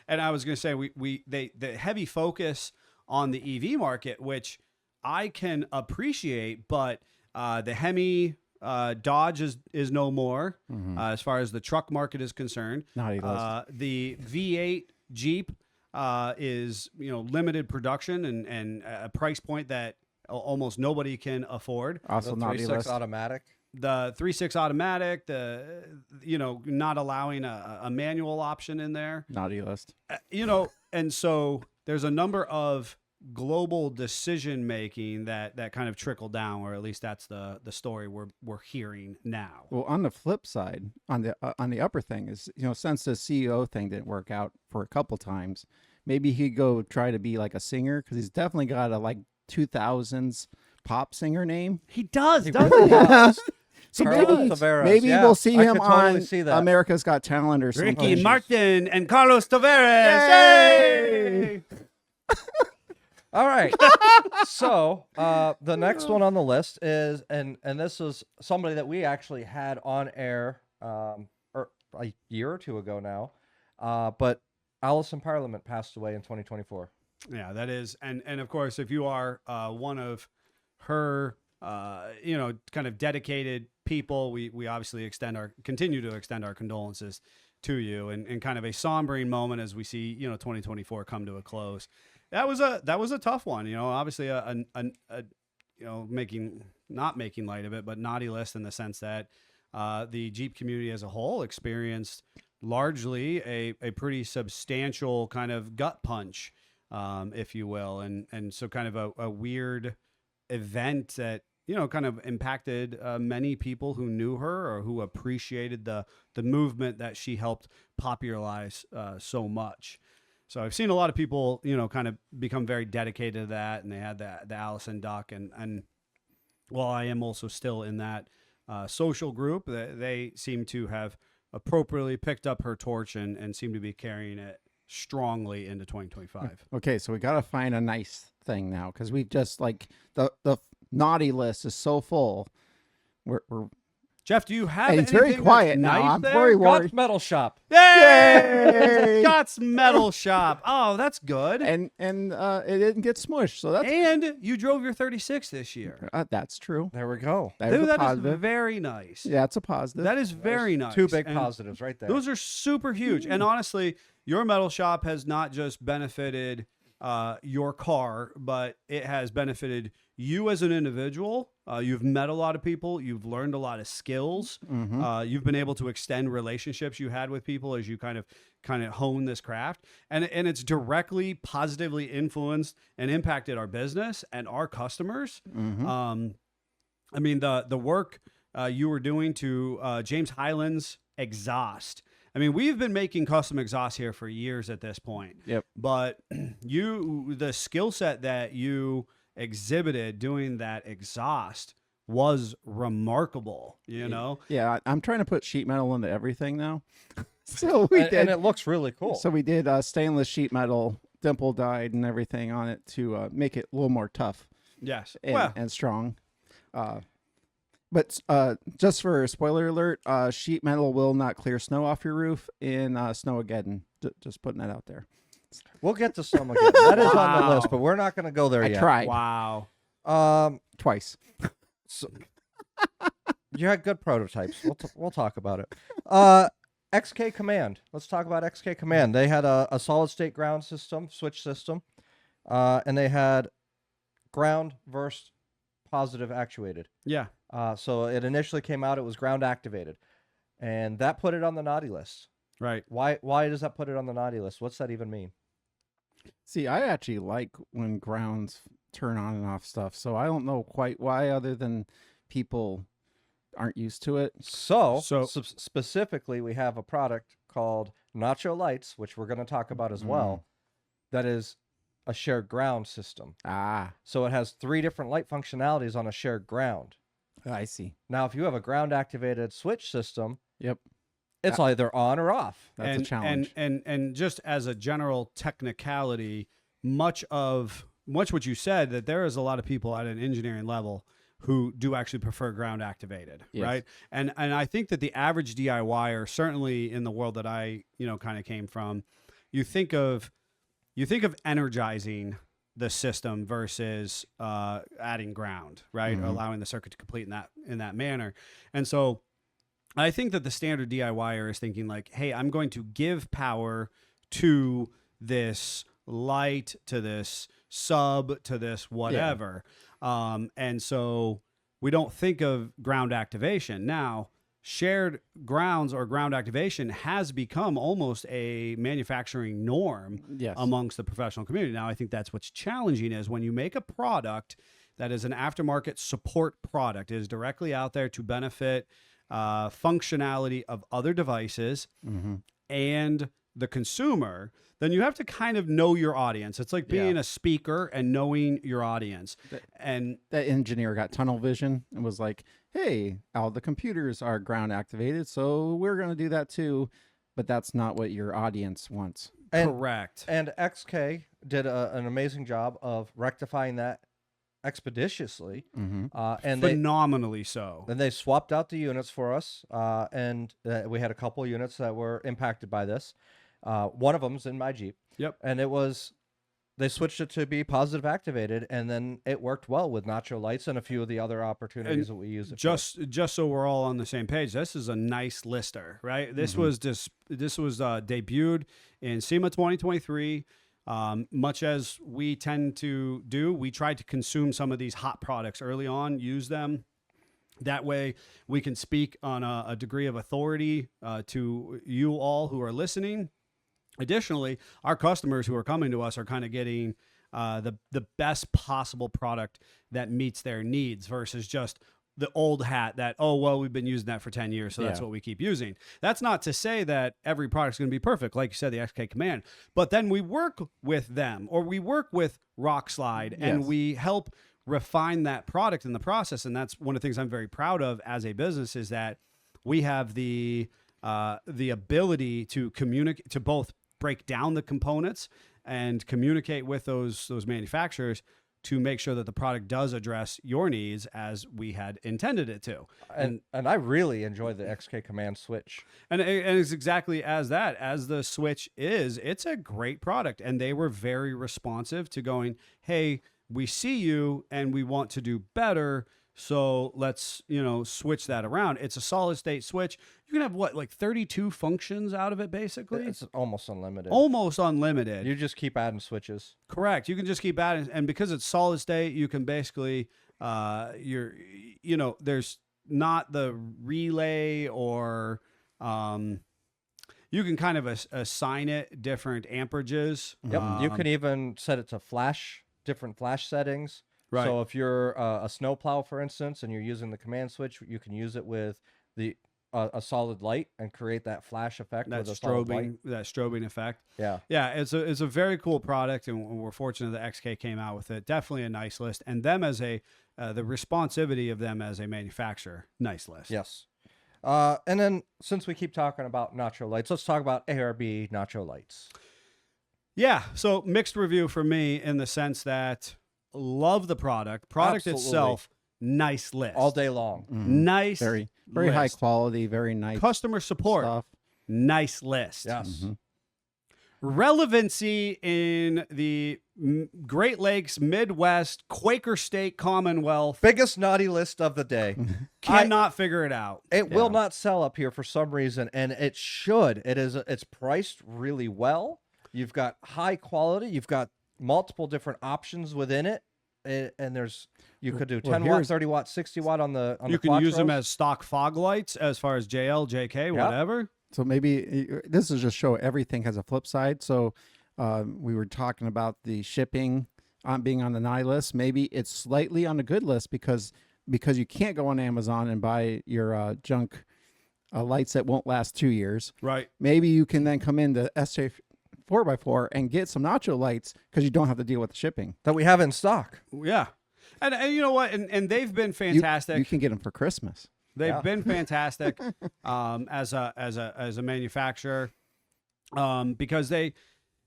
I was going to say the heavy focus on the EV market, which I can appreciate, but the Hemi Dodge is no more as far as the truck market is concerned. Naughty list. The V8 Jeep is limited production and a price point that almost nobody can afford. Also the naughty 3.6 list. automatic. The 3.6 automatic, not allowing a manual option in there. Naughty list. And so there's a number of global decision making that kind of trickle down, or at least that's the story we're hearing now. Well, on the flip side, on the upper thing is, since the CEO thing didn't work out for a couple times, maybe he'd go try to be like a singer, because he's definitely got a 2000s pop singer name. He does, doesn't he? So Carlos Tavares. maybe Yeah, we'll see I him could totally on see that. America's Got Talent or something. Ricky Martin and Carlos Tavares. Yay! Yay! All right. So the next one on the list is, and this is somebody that we actually had on air a year or two ago now, but Allison Parliament passed away in 2024. Yeah, that is, and of course, if you are one of her, kind of dedicated people, we obviously continue to extend our condolences to you, and kind of a sombering moment as we see 2024 come to a close. That was a tough one, obviously not making light of it, but naughty list in the sense that the Jeep community as a whole experienced largely a pretty substantial kind of gut punch, if you will, and so kind of a weird event that kind of impacted many people who knew her or who appreciated the movement that she helped popularize so much. So I've seen a lot of people, kind of become very dedicated to that, and they had the Allison Duck, and while I am also still in that social group, they seem to have appropriately picked up her torch and seem to be carrying it strongly into 2025. Okay, so we got to find a nice thing now, because we've just the naughty list is so full. We're Jeff, do you have Hey, it's anything very quiet that's now. nice I'm there? very worried. Scott's Metal Shop. Yay! Scott's Metal Shop. Oh, that's good. And it didn't get smushed, so that's And you drove your 36 this year. that's true. There we go. There's Dude, a that is positive. very nice. Yeah, it's a positive. That is very nice. Two big And positives right there. those are super huge. And honestly, your metal shop has not just benefited your car, but it has benefited you as an individual. You've met a lot of people. You've learned a lot of skills. You've been able to extend relationships you had with people as you kind of hone this craft, and it's directly positively influenced and impacted our business and our customers. I mean, the work you were doing to James Highland's exhaust. I mean, we've been making custom exhausts here for years at this point. Yep. But the skill set that you exhibited doing that exhaust was remarkable, you know? Yeah, I'm trying to put sheet metal into everything now. So we did. And it looks really cool. So we did stainless sheet metal, dimple dyed and everything on it to make it a little more tough Yes. and strong. But just for a spoiler alert, sheet metal will not clear snow off your roof in Snowmageddon. Just putting that out there. We'll get to some again. That is on the Wow. list, but we're not going to go there I yet. tried Wow. twice. So, you had good prototypes. We'll talk about it. XK Command. Let's talk about XK Command. They had a solid state ground system, switch system, and they had ground versus positive actuated. Yeah. So it initially came out, it was ground activated, and that put it on the naughty list. Right. Why does that put it on the naughty list? What's that even mean? See, I actually like when grounds turn on and off stuff. So I don't know quite why, other than people aren't used to it. So So- specifically, we have a product called Nacho Lights, which we're going to talk about as well, that is a shared ground system. So it has 3 different light functionalities on a shared ground. I see. Now, if you have a ground activated switch system, Yep. it's either on or off. That's a challenge. And just as a general technicality, much what you said, that there is a lot of people at an engineering level who do actually prefer ground activated, Yes. right? And I think that the average DIYer, certainly in the world that I kind of came from, you think of energizing the system versus adding ground, right? Or allowing the circuit to complete in that manner. And so I think that the standard DIYer is thinking like, hey, I'm going to give power to this light, to this sub, to this whatever. And so we don't think of ground activation. Now, shared grounds or ground activation has become almost a manufacturing norm Yes. amongst the professional community. Now, I think that's what's challenging is when you make a product that is an aftermarket support product, is directly out there to benefit functionality of other devices and the consumer, then you have to kind of know your audience. It's like being a speaker and knowing your audience. And That engineer got tunnel vision and was like, hey, all the computers are ground activated, so we're going to do that too. But that's not what your audience wants. correct. And XK did an amazing job of rectifying that expeditiously. And Phenomenally so. they swapped out the units for us, and we had a couple units that were impacted by this. One of them's in my Jeep. Yep. And they switched it to be positive activated, and then it worked well with Nacho Lights and a few of the other opportunities that we use it for. Just so we're all on the same page, this is a nice lister, right? This was debuted in SEMA 2023. Much as we tend to do, we tried to consume some of these hot products early on, use them. That way we can speak on a degree of authority to you all who are listening. Additionally, our customers who are coming to us are kind of getting the best possible product that meets their needs versus just the old hat that, oh, well, we've been using that for 10 years, so that's what we keep using. That's not to say that every product's going to be perfect, like you said, the XK Command. But then we work with them, or we work with Rockslide, and we help refine that product in the process. And that's one of the things I'm very proud of as a business, is that we have the ability to communicate, to both break down the components and communicate with those manufacturers to make sure that the product does address your needs as we had intended it to. And I really enjoy the XK Command switch. And it's exactly as that, as the switch is, it's a great product. And they were very responsive to going, hey, we see you and we want to do better. So let's, switch that around. It's a solid state switch. You can have like 32 functions out of it, basically. It's almost unlimited. Almost unlimited. You just keep adding switches. Correct. You can just keep adding, and because it's solid state, you can basically, there's not the relay or, you can kind of assign it different amperages. Yep. You can even set it to different flash settings. Right. So if you're a snowplow, for instance, and you're using the command switch, you can use it with a solid light and create that flash effect that with a solid light. strobing effect. Yeah. Yeah, it's a very cool product, and we're fortunate that XK came out with it. Definitely a nice list, and them as the responsivity of them as a manufacturer, nice list. Yes. And then since we keep talking about nacho lights, let's talk about ARB nacho lights. Yeah, so mixed review for me in the sense that love the product Absolutely. itself, nice list All day long. nice, Very high list. quality, very nice Customer support, stuff. nice list. Yes. Relevancy in the Great Lakes, Midwest, Quaker State, Commonwealth. Biggest naughty list of the day. Cannot figure it out. It will not sell up here for some reason, and it should. It's priced really well. You've got high quality. You've got multiple different options within it, and you could do 10 watt, 30 watt, 60 watt on the. You can use them as stock fog lights, as far as JL, JK, whatever. So maybe this is just show everything has a flip side. So we were talking about the shipping being on the naughty list. Maybe it's slightly on the good list because you can't go on Amazon and buy your junk lights that won't last 2 years. Right. Maybe you can then come into SJ 4x4 and get some nacho lights because you don't have to deal with the shipping that we have in stock. Yeah. And you know what? And they've been fantastic. You can get them for Christmas. They've been fantastic as a manufacturer because they,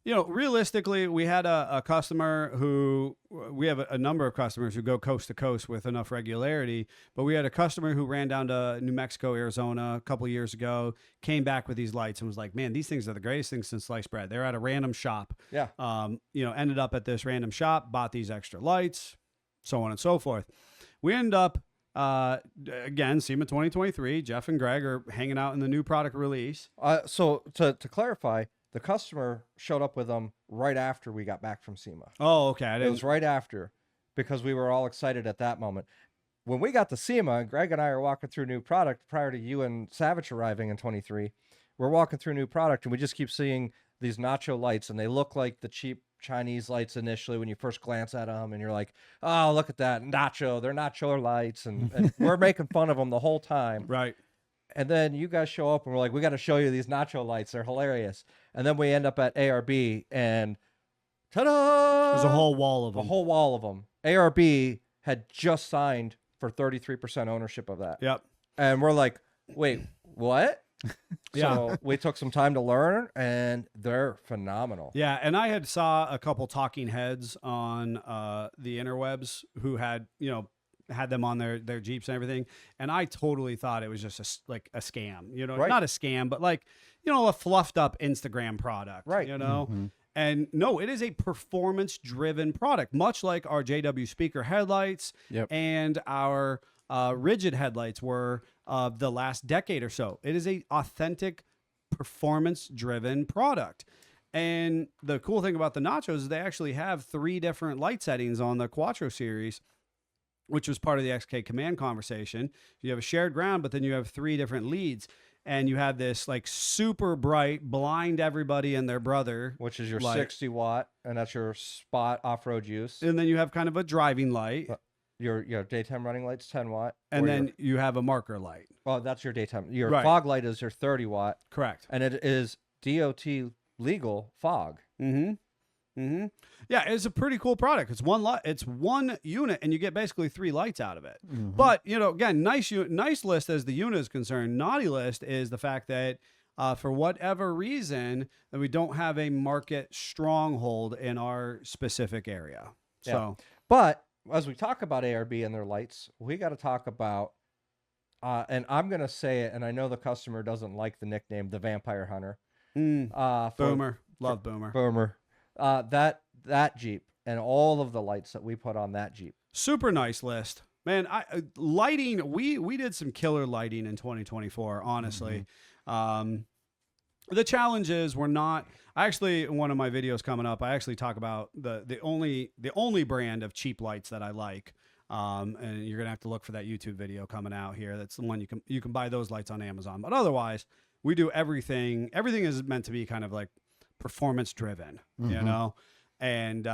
realistically, we had a customer who we have a number of customers who go coast to coast with enough regularity, but we had a customer who ran down to New Mexico, Arizona a couple of years ago, came back with these lights and was like, man, these things are the greatest things since sliced bread. They're at a random shop. Yeah. Ended up at this random shop, bought these extra lights, so on and so forth. We end up again, SEMA 2023, Jeff and Greg are hanging out in the new product release. So to clarify, the customer showed up with them right after we got back from SEMA. Oh, okay. It was right after because we were all excited at that moment. When we got to SEMA, Greg and I are walking through new product prior to you and Savage arriving in 23. We're walking through new product and we just keep seeing these nacho lights, and they look like the cheap Chinese lights initially when you first glance at them, and you're like, oh, look at that nacho, they're nacho lights, and we're making fun of them the whole time, right? And then you guys show up and we're like, we got to show you these nacho lights, they're hilarious. And then we end up at ARB and ta-da, There's a whole wall of them. ARB had just signed for 33% ownership of that. Yep. And we're like, wait, what? Yeah. So we took some time to learn, and they're phenomenal. Yeah, and I had saw a couple talking heads on the interwebs who had them on their Jeeps and everything, and I totally thought it was just a scam, Right. Not a scam, but a fluffed up Instagram product, Right. And no, it is a performance driven product, much like our JW speaker headlights and our rigid headlights were of the last decade or so. It is a authentic performance driven product. And the cool thing about the nachos is they actually have 3 different light settings on the Quattro series, which was part of the XK command conversation. You have a shared ground, but then you have 3 different leads. And you have this super bright, blind everybody and their brother, which is your light. 60 watt, and that's your spot off-road use. And then you have kind of a driving light. Your daytime running light's 10 watt. And then you have a marker light. Well, that's your daytime. Your Right. fog light is your 30 watt. Correct. And it is DOT legal fog. Mm-hmm. Mm-hmm. Yeah, it's a pretty cool product. It's one light. It's one unit, and you get basically 3 lights out of it. Mm-hmm. But again, nice list as the unit is concerned. Naughty list is the fact that for whatever reason that we don't have a market stronghold in our specific area. Yeah. So, But as we talk about ARB and their lights, we got to talk about, and I'm going to say it, and I know the customer doesn't like the nickname, the Vampire Hunter. Boomer, love Boomer. Boomer. That Jeep and all of the lights that we put on that Jeep. Super nice list. Man, lighting. We did some killer lighting in 2024. Honestly, the challenge is we're not. Actually, in one of my videos coming up, I actually talk about the only brand of cheap lights that I like. And you're gonna have to look for that YouTube video coming out here. That's the one you can buy those lights on Amazon. But otherwise, we do everything. Everything is meant to be kind of like performance driven, you know, and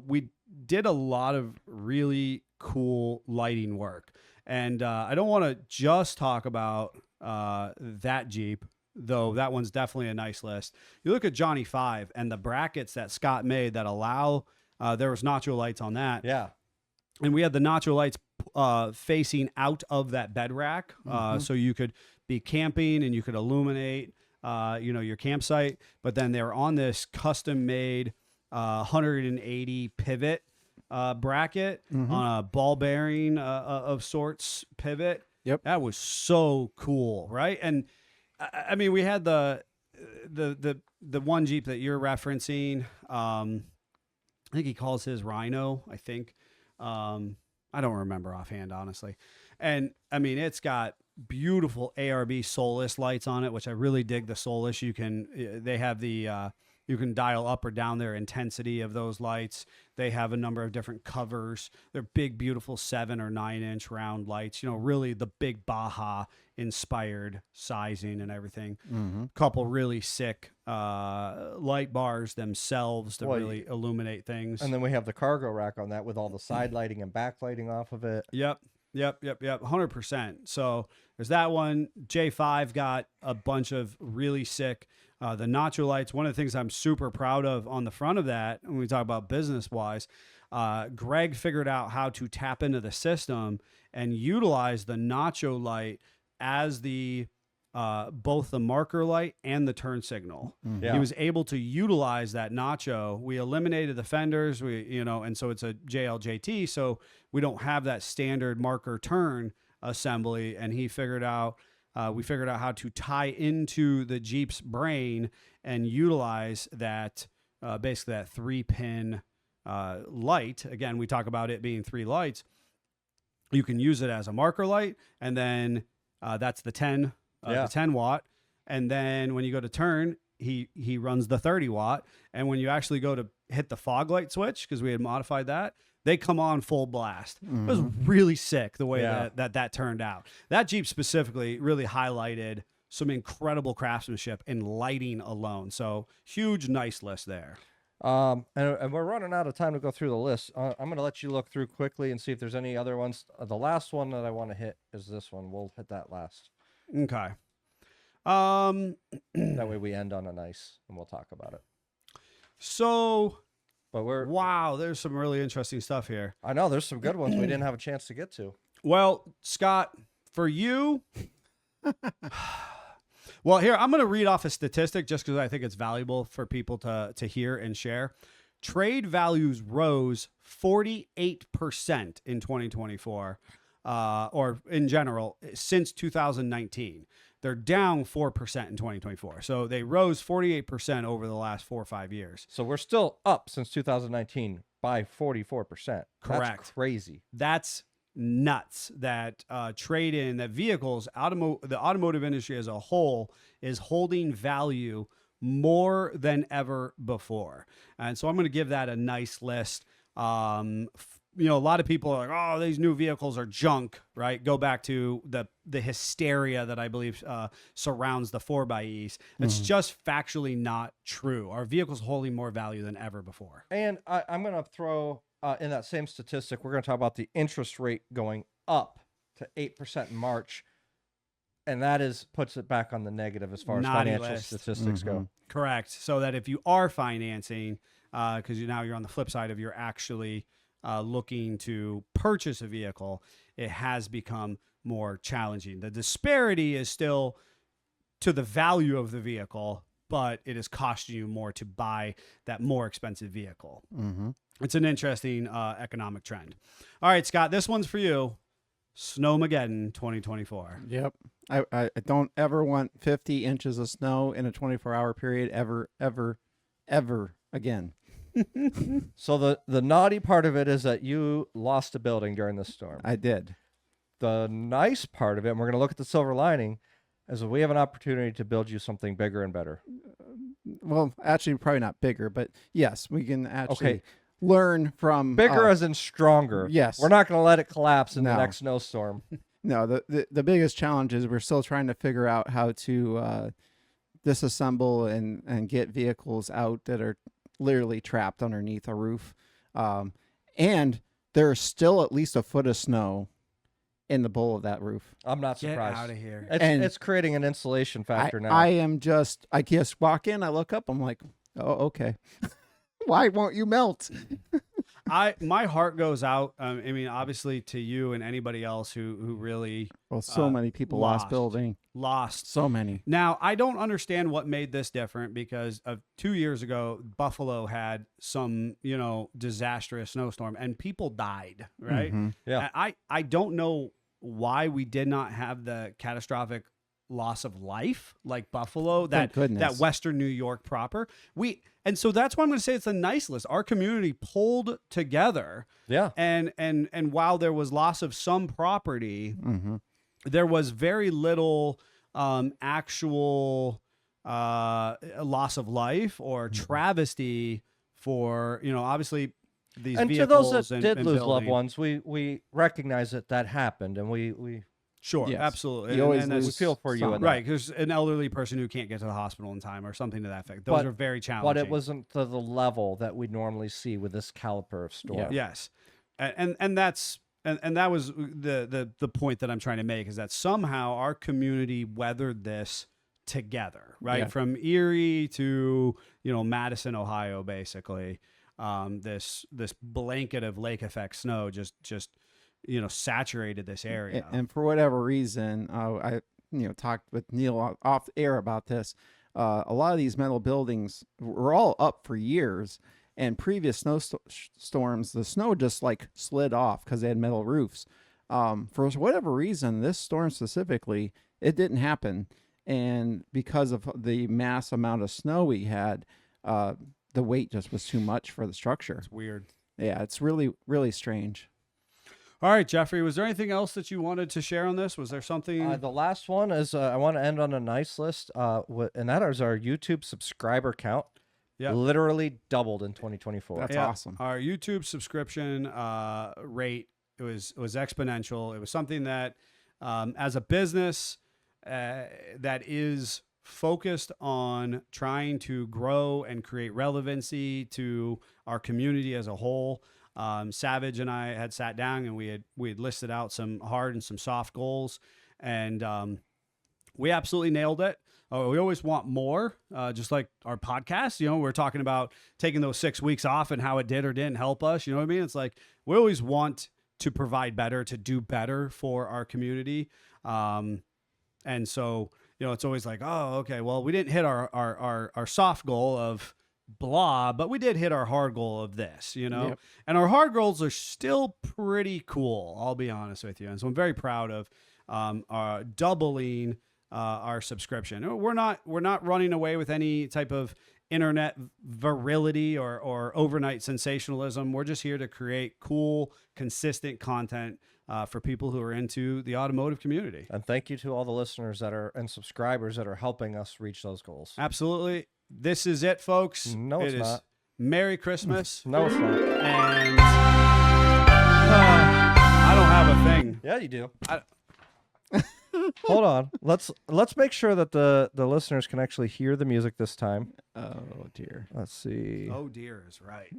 we did a lot of really cool lighting work. And I don't want to just talk about that Jeep, though that one's definitely a nice list. You look at Johnny 5 and the brackets that Scott made that allow. There was nacho lights on that. Yeah. And we had the nacho lights facing out of that bed rack. So you could be camping and you could illuminate, your campsite. But then they're on this custom made 180 pivot bracket on a ball bearing of sorts pivot. Yep. That was so cool. Right. And I mean, we had the one Jeep that you're referencing. I think he calls his Rhino, I think. I don't remember offhand, honestly. And I mean, it's got beautiful ARB soulless lights on it, which I really dig the soulless. They have you can dial up or down their intensity of those lights. They have a number of different covers. They're big, beautiful 7 or 9 inch round lights, really the big Baja inspired sizing and everything. Couple really sick light bars themselves to really illuminate things. And then we have the cargo rack on that with all the side lighting and backlighting off of it. Yep. 100%. So there's that one. J5 got a bunch of really sick, the nacho lights. One of the things I'm super proud of on the front of that, when we talk about business wise, Greg figured out how to tap into the system and utilize the nacho light as the both the marker light and the turn signal. He was able to utilize that nacho. We eliminated the fenders, and so it's a JLJT, so we don't have that standard marker turn assembly. And we figured out how to tie into the Jeep's brain and utilize that basically that 3-pin light. Again, we talk about it being 3 lights. You can use it as a marker light, and then that's the 10 watt. And then when you go to turn, he runs the 30 watt. And when you actually go to hit the fog light switch, because we had modified that, they come on full blast. It was really sick the way that turned out. That Jeep specifically really highlighted some incredible craftsmanship in lighting alone. So huge, nice list there. And we're running out of time to go through the list. I'm going to let you look through quickly and see if there's any other ones. The last one that I want to hit is this one. We'll hit that last. Okay. That way we end on a nice, and we'll talk about it. So, but wow, there's some really interesting stuff here. I know there's some good ones we didn't have a chance to get to. Well, Scott, for you, well, here, I'm going to read off a statistic just because I think it's valuable for people to hear and share. Trade values rose 48% in 2024, or in general, since 2019. They're down 4% in 2024. So they rose 48% over the last 4 or 5 years. So we're still up since 2019 by 44%. Correct. That's crazy. That's nuts that trade-in, that vehicles, the automotive industry as a whole is holding value more than ever before. And so I'm going to give that a nice list. A lot of people are like, oh, these new vehicles are junk, right? Go back to the hysteria that I believe surrounds the 4xe. It's just factually not true. Our vehicles holding more value than ever before. And I'm going to throw in that same statistic, we're going to talk about the interest rate going up to 8% in March. And that puts it back on the negative as far as financial statistics go. Correct. So that if you are financing, because now you're on the flip side of you're actually looking to purchase a vehicle, it has become more challenging. The disparity is still to the value of the vehicle, but it is costing you more to buy that more expensive vehicle. It's an interesting economic trend. All right, Scott, this one's for you. Snowmageddon 2024. Yep. I don't ever want 50 inches of snow in a 24-hour period ever again. So the naughty part of it is that you lost a building during the storm. I did. The nice part of it, and we're going to look at the silver lining, is that we have an opportunity to build you something bigger and better. Well, actually, probably not bigger, but yes, we can actually Okay. learn from Bigger as in stronger. Yes. We're not going to let it collapse in the No. next snowstorm. No, the biggest challenge is we're still trying to figure out how to disassemble and get vehicles out that are literally trapped underneath a roof. And there's still at least a foot of snow in the bowl of that roof. I'm not Get surprised. out of here. It's creating an insulation factor now. I just walk in, I look up, I'm like, oh, okay. Why won't you melt? My heart goes out. I mean, obviously to you and anybody else who really Well, so many people lost building. lost. So many. Now, I don't understand what made this different because of 2 years ago, Buffalo had some, disastrous snowstorm and people died, right? Mhm. Yeah. I don't know why we did not have the catastrophic loss of life like Buffalo, Thank goodness. that Western New York proper. And so that's why I'm going to say it's a nice list. Our community pulled together, Yeah. and while there was loss of some property, Mhm. there was very little actual loss of life or travesty for, obviously these And to vehicles those that did and lose loved building. ones, we recognize that happened, and we Sure, Yes. absolutely. You always and we that's- feel for you some. in that. right, because an elderly person who can't get to the hospital in time or something to that effect. Those But- are very challenging. But it wasn't to the level that we normally see with this caliber of storm. Yeah. Yes, and that's and that was the point that I'm trying to make is that somehow our community weathered this together, right? Yeah. From Erie to Madison, Ohio, basically. This blanket of lake effect snow just saturated this area. And for whatever reason, I talked with Neil off air about this. A lot of these metal buildings were all up for years, and previous storms, the snow just like slid off because they had metal roofs. For whatever reason, this storm specifically, it didn't happen, and because of the mass amount of snow we had, the weight just was too much for the structure. It's weird. Yeah, it's really, really strange. All right, Jeffrey, was there anything else that you wanted to share on this? Was there something? The last one is I want to end on a nice list, and that is our YouTube subscriber count. Yeah. Literally doubled in 2024. That's awesome. Our YouTube subscription rate was exponential. It was something that, as a business that is focused on trying to grow and create relevancy to our community as a whole. Savage and I had sat down and we had listed out some hard and some soft goals, and we absolutely nailed it. We always want more, just like our podcast. We're talking about taking those 6 weeks off and how it did or didn't help us. You know what I mean? It's like we always want to provide better, to do better for our community. And so, it's always like, oh, okay, well, we didn't hit our soft goal of blah, but we did hit our hard goal of this, Yep. and our hard goals are still pretty cool. I'll be honest with you. And so I'm very proud of doubling our subscription. We're not running away with any type of internet virility or overnight sensationalism. We're just here to create cool, consistent content for people who are into the automotive community. And thank you to all the listeners and subscribers that are helping us reach those goals. Absolutely. This is it, folks. No, it's It is not. Merry Christmas. No, it's not. And I don't have a thing. Yeah, you do. I- Hold on. Let's make sure that the listeners can actually hear the music this time. Oh dear. Let's see. Oh dear is right.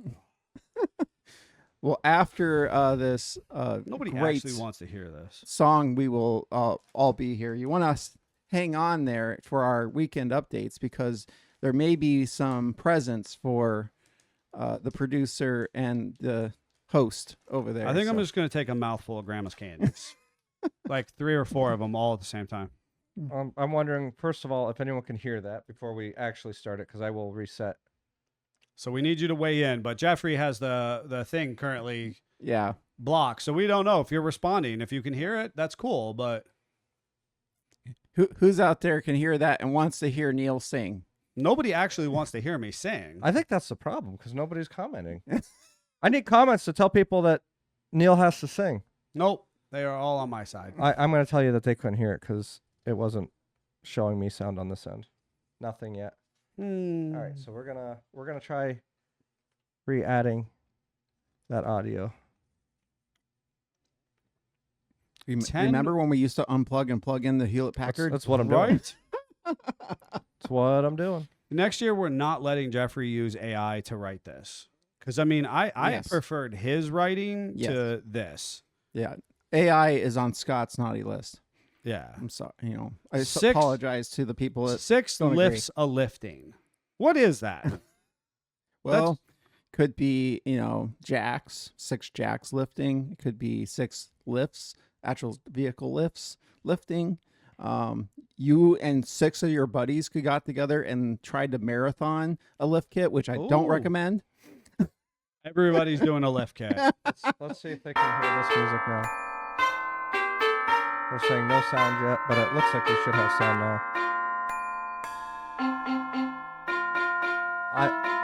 Well, after this Nobody great actually wants to hear this. song, we will all be here. You want to hang on there for our weekend updates because there may be some presents for the producer and the host over there. I think I'm so- just going to take a mouthful of Grandma's candies. Like 3 or 4 of them all at the same time. I'm wondering, first of all, if anyone can hear that before we actually start it, because I will reset. So we need you to weigh in. But Jeffrey has the thing currently Yeah. blocked. So we don't know if you're responding. If you can hear it, that's cool. But Who's out there can hear that and wants to hear Neil sing? Nobody actually wants to hear me sing. I think that's the problem because nobody's commenting. I need comments to tell people that Neil has to sing. Nope. They are all on my side. I'm going to tell you that they couldn't hear it because it wasn't showing me sound on this end. Nothing yet. All right, so we're gonna try re-adding that audio. Remember when we used to unplug and plug in the Hewlett Packard? That's what I'm doing. Right? That's what I'm doing. Next year, we're not letting Jeffrey use AI to write this. Because, I mean, I Yes. preferred his writing Yes. to this. Yeah, AI is on Scott's naughty list. Yeah. I'm sorry. I Six- apologize to the people that. 6 don't lifts a lifting. What is that? Well, could be jacks, 6 jacks lifting. It could be 6 lifts, actual vehicle lifting. You and 6 of your buddies could got together and tried to marathon a lift kit, which I don't Ooh. recommend. Everybody's doing a lift kit. Let's see if they can hear this music now. We're saying no sound yet, but it looks like we should have sound now.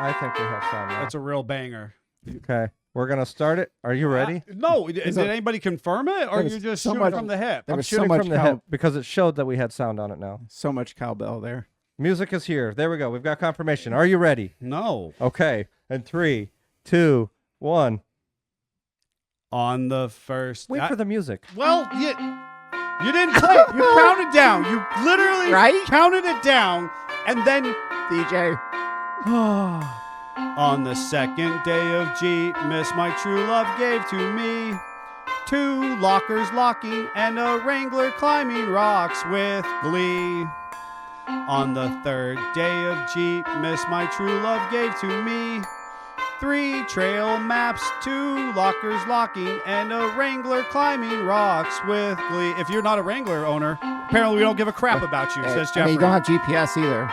I think we have sound now. That's a real banger. Okay, we're gonna start it. Are you ready? No. Did anybody confirm it? Or There are was you just so shooting much- from the hip? There I'm was so shooting much from the hip because it showed that we had sound on it now. So much cowbell there. Music is here. There we go. We've got confirmation. Are you ready? No. Okay. And 3, 2, 1. On the first. Wait for the music. Well, you didn't play it. You counted down. You literally Right? counted it down. And then DJ. on the second day of Jeepmas, my true love gave to me 2 lockers locking and a Wrangler climbing rocks with glee. On the third day of Jeepmas, my true love gave to me 3 trail maps, 2 lockers locking, and a Wrangler climbing rocks with glee. If you're not a Wrangler owner, apparently we don't give a crap about you, says And Jeffrey. you don't have GPS either.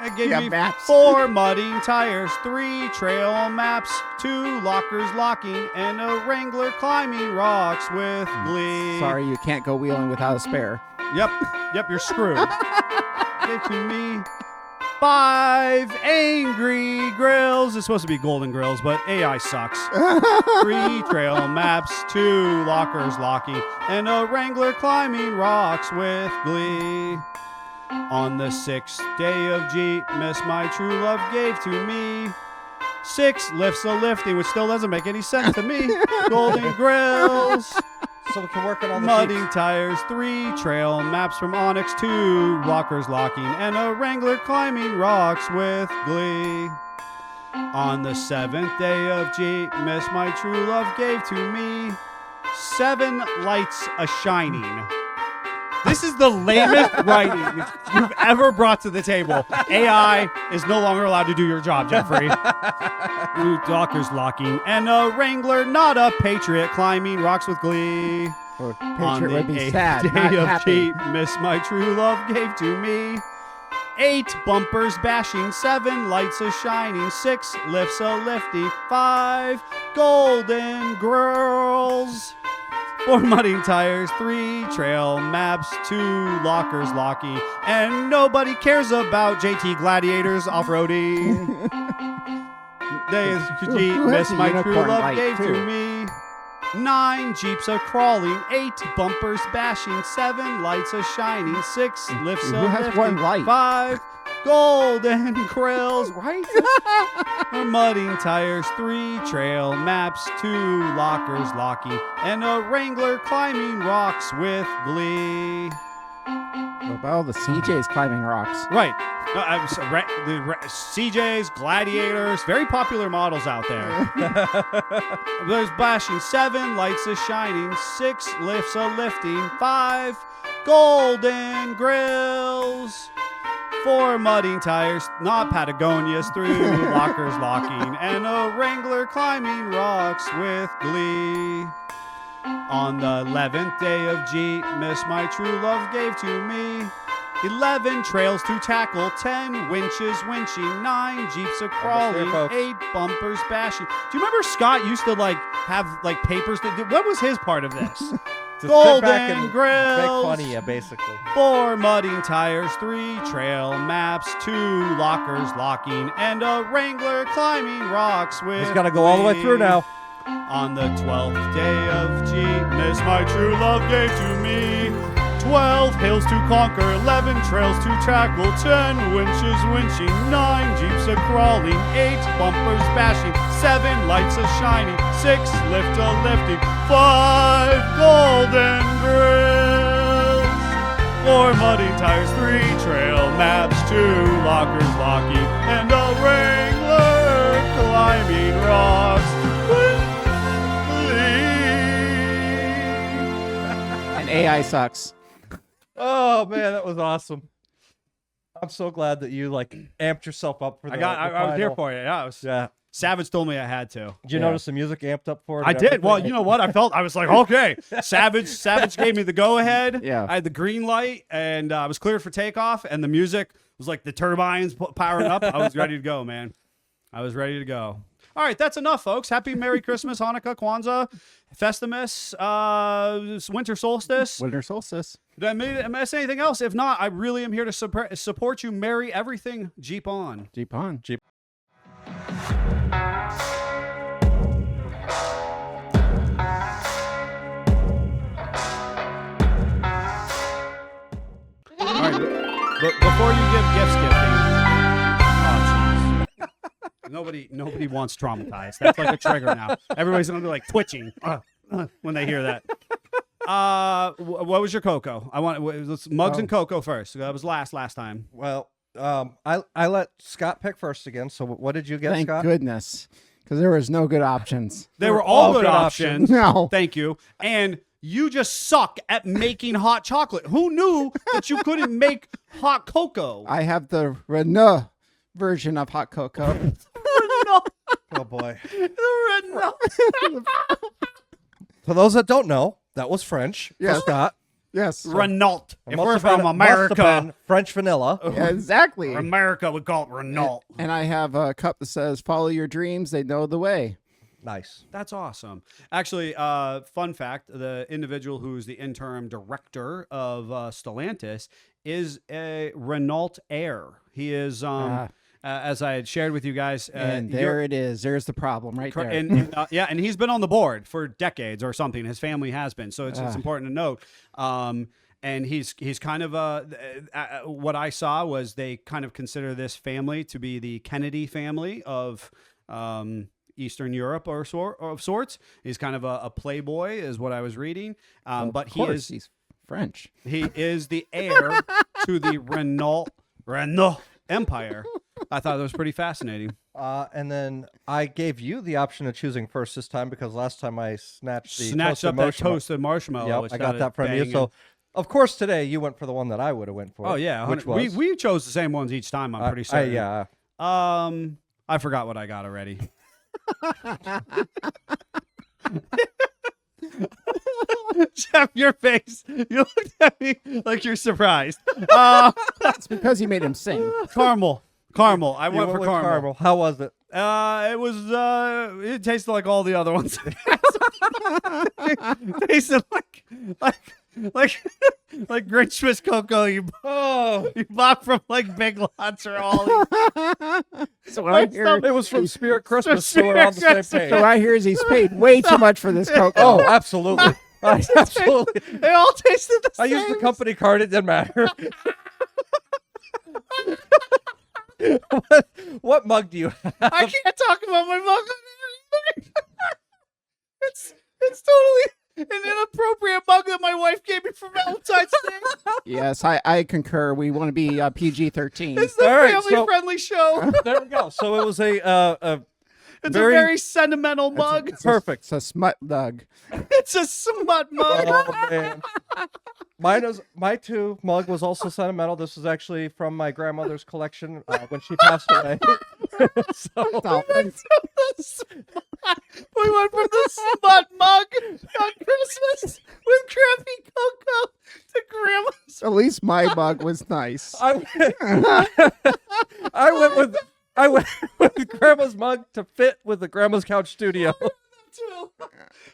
It gave Yeah, me maps. 4 mudding tires, 3 trail maps, 2 lockers locking, and a Wrangler climbing rocks with glee. Sorry, you can't go wheeling without a spare. Yep, you're screwed. Give to me 5 angry grills. It's supposed to be golden grills, but AI sucks. 3 trail maps, 2 lockers locking, and a Wrangler climbing rocks with glee. On the 6th day of Jeepmas, my true love gave to me 6 lifts a lifting, which still doesn't make any sense to me. Golden grills. So we can work on all the Mudding Jeeps. tires, 3 trail maps from Onyx, 2 lockers locking, and a Wrangler climbing rocks with glee. On the 7th day of Jeepmas, my true love gave to me 7 lights a shining. This is the lamest writing you've ever brought to the table. AI is no longer allowed to do your job, Jeffrey. Lockers locking, and a Wrangler, not a Patriot, climbing rocks with glee. Or On Patriot the would be 8th sad, day not of happy. Jeepmas, my true love gave to me 8 bumpers bashing, 7 lights a shining, 6 lifts a lifting, 5 golden girls, 4 mudding tires, 3 trail maps, 2 lockers locking, and nobody cares about JT Gladiators off-roading. Days of Who Jeepmas, has a my true unicorn love light, gave to too? me 9 Jeeps a crawling, 8 bumpers bashing, 7 lights a shining, 6 lifts Who a has lifting, one light? 5 golden grills, right? Mudding tires, 3 trail maps, 2 lockers locking, and a Wrangler climbing rocks with glee. What about all the CJs climbing rocks? Right. No, CJs, Gladiators, very popular models out there. There's bashing, 7 lights a shining, 6 lifts a lifting, 5 golden grills, 4 mudding tires, not Patagonias, 3 lockers locking, and a Wrangler climbing rocks with glee. On the 11th day of Jeepmas, my true love gave to me 11 trails to tackle, 10 winches winching, 9 Jeeps a crawling, folks. 8 bumpers bashing. Do you remember Scott used to have papers? What was his part of this? sit back Golden and Grills. make fun of you, basically. 4 mudding tires, 3 trail maps, 2 lockers locking, and a Wrangler climbing rocks with He's got to go all the way through me. now. On the 12th day of Jeepmas, my true love gave to me 12 hills to conquer, 11 trails to tackle, 10 winches winching, 9 jeeps a crawling, 8 bumpers bashing, 7 lights a shining, 6 lift a lifting, 5 golden grills, 4 muddy tires, 3 trail maps, 2 lockers locking, and a Wrangler climbing rocks. And AI sucks. Oh man, that was awesome. I'm so glad that you like amped yourself up for the I was here final. for you. Yeah, Yeah. Savage told me I had to. Did you notice the music amped up for it? I and did. Well, everything? you know what? I was like, okay. Savage gave me the go ahead. Yeah. I had the green light, and I was cleared for takeoff. And the music was like the turbines powering up. I was ready to go, man. I was ready to go. All right, that's enough, folks. Happy Merry Christmas, Hanukkah, Kwanzaa, Festimus, Winter Solstice. Winter solstice. Did I miss anything else? If not, I really am here to support you. Merry everything. Jeep on. Jeep on. Jeep. All right, but before you give gift skipping, oh jeez, nobody wants traumatized. That's like a trigger now. Everybody's gonna be like twitching when they hear that. What was your cocoa? Let's mugs and cocoa first. That was last time. Well, I let Scott pick first again. So what did you get, Thank Scott? goodness. Because there was no good options. They were all good options. options. No. Thank you. And you just suck at making hot chocolate. Who knew that you couldn't make hot cocoa? I have the Renault version of hot cocoa. Oh boy. No. For those that don't know, that was French. Yes. For Scott. Yes. Renault. If Must we're have from been- must have America, been French vanilla. Yeah, exactly. America would call it Renault. And I have a cup that says, follow your dreams. They know the way. Nice. That's awesome. Actually, fun fact, the individual who's the interim director of Stellantis is a Renault heir. He is, as I had shared with you guys. And there it is. There's the problem right there. And he's been on the board for decades or something. His family has been. So it's important to note. And he's kind of what I saw was they kind of consider this family to be the Kennedy family of Eastern Europe or of sorts. He's kind of a playboy, is what I was reading. But he's French. he is the heir to the Renault empire. I thought that was pretty fascinating. And then I gave you the option of choosing first this time because last time I snatched Up that toasted marshmallow. Yep, which I got that from you. banging. So, of course, today you went for the one that I would have went for. Oh yeah, which 100 was we chose the same ones each time. I'm pretty certain. yeah. I forgot what I got already. Jeff, your face. You looked at me like you're surprised. It's because he made him sing. Caramel. I You went for with caramel. How was it? It tasted like all the other ones. It tasted like Grinchmas cocoa you bought from like Big Lots or Aldi. So what I hear, It was from Spirit Christmas, so we're on the same so page. what I hear is he's paid way too much for this cocoa. Oh, absolutely. Absolutely. They all tasted the I same. used the company card. It didn't matter. What mug do you have? I can't talk about my mug on here either. It's totally an inappropriate mug that my wife gave me for Valentine's Day. Yes, I concur. We want to be PG-13. It's the All right, family-friendly show. There we go. So it was a It's very- a very sentimental mug. perfect. It's a smut mug. It's a smut mug. Oh man. My two mug was also sentimental. This was actually from my grandmother's collection when she passed away. So Oh, We went from the smut mug on Christmas with crappy cocoa to grandma's. at least my mug was nice. I went with grandma's mug to fit with the grandma's couch studio.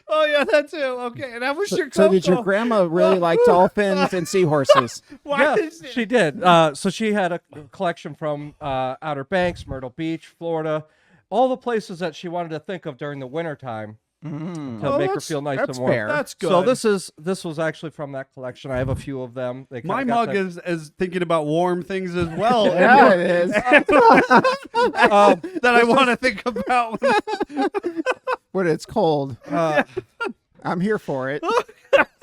Oh yeah, that too. Okay, and that was your So Coco. did your grandma really like dolphins and seahorses? Why Yeah, is it- she did. So she had a collection from Outer Banks, Myrtle Beach, Florida, all the places that she wanted to think of during the wintertime to Oh, make her that's- feel nice that's and warm. fair. That's good. So this was actually from that collection. I have a few of them. They My kinda got mug that- is thinking about warm things as well. Yeah, it is. That I want to think about. When it's cold. uh, I'm here for it.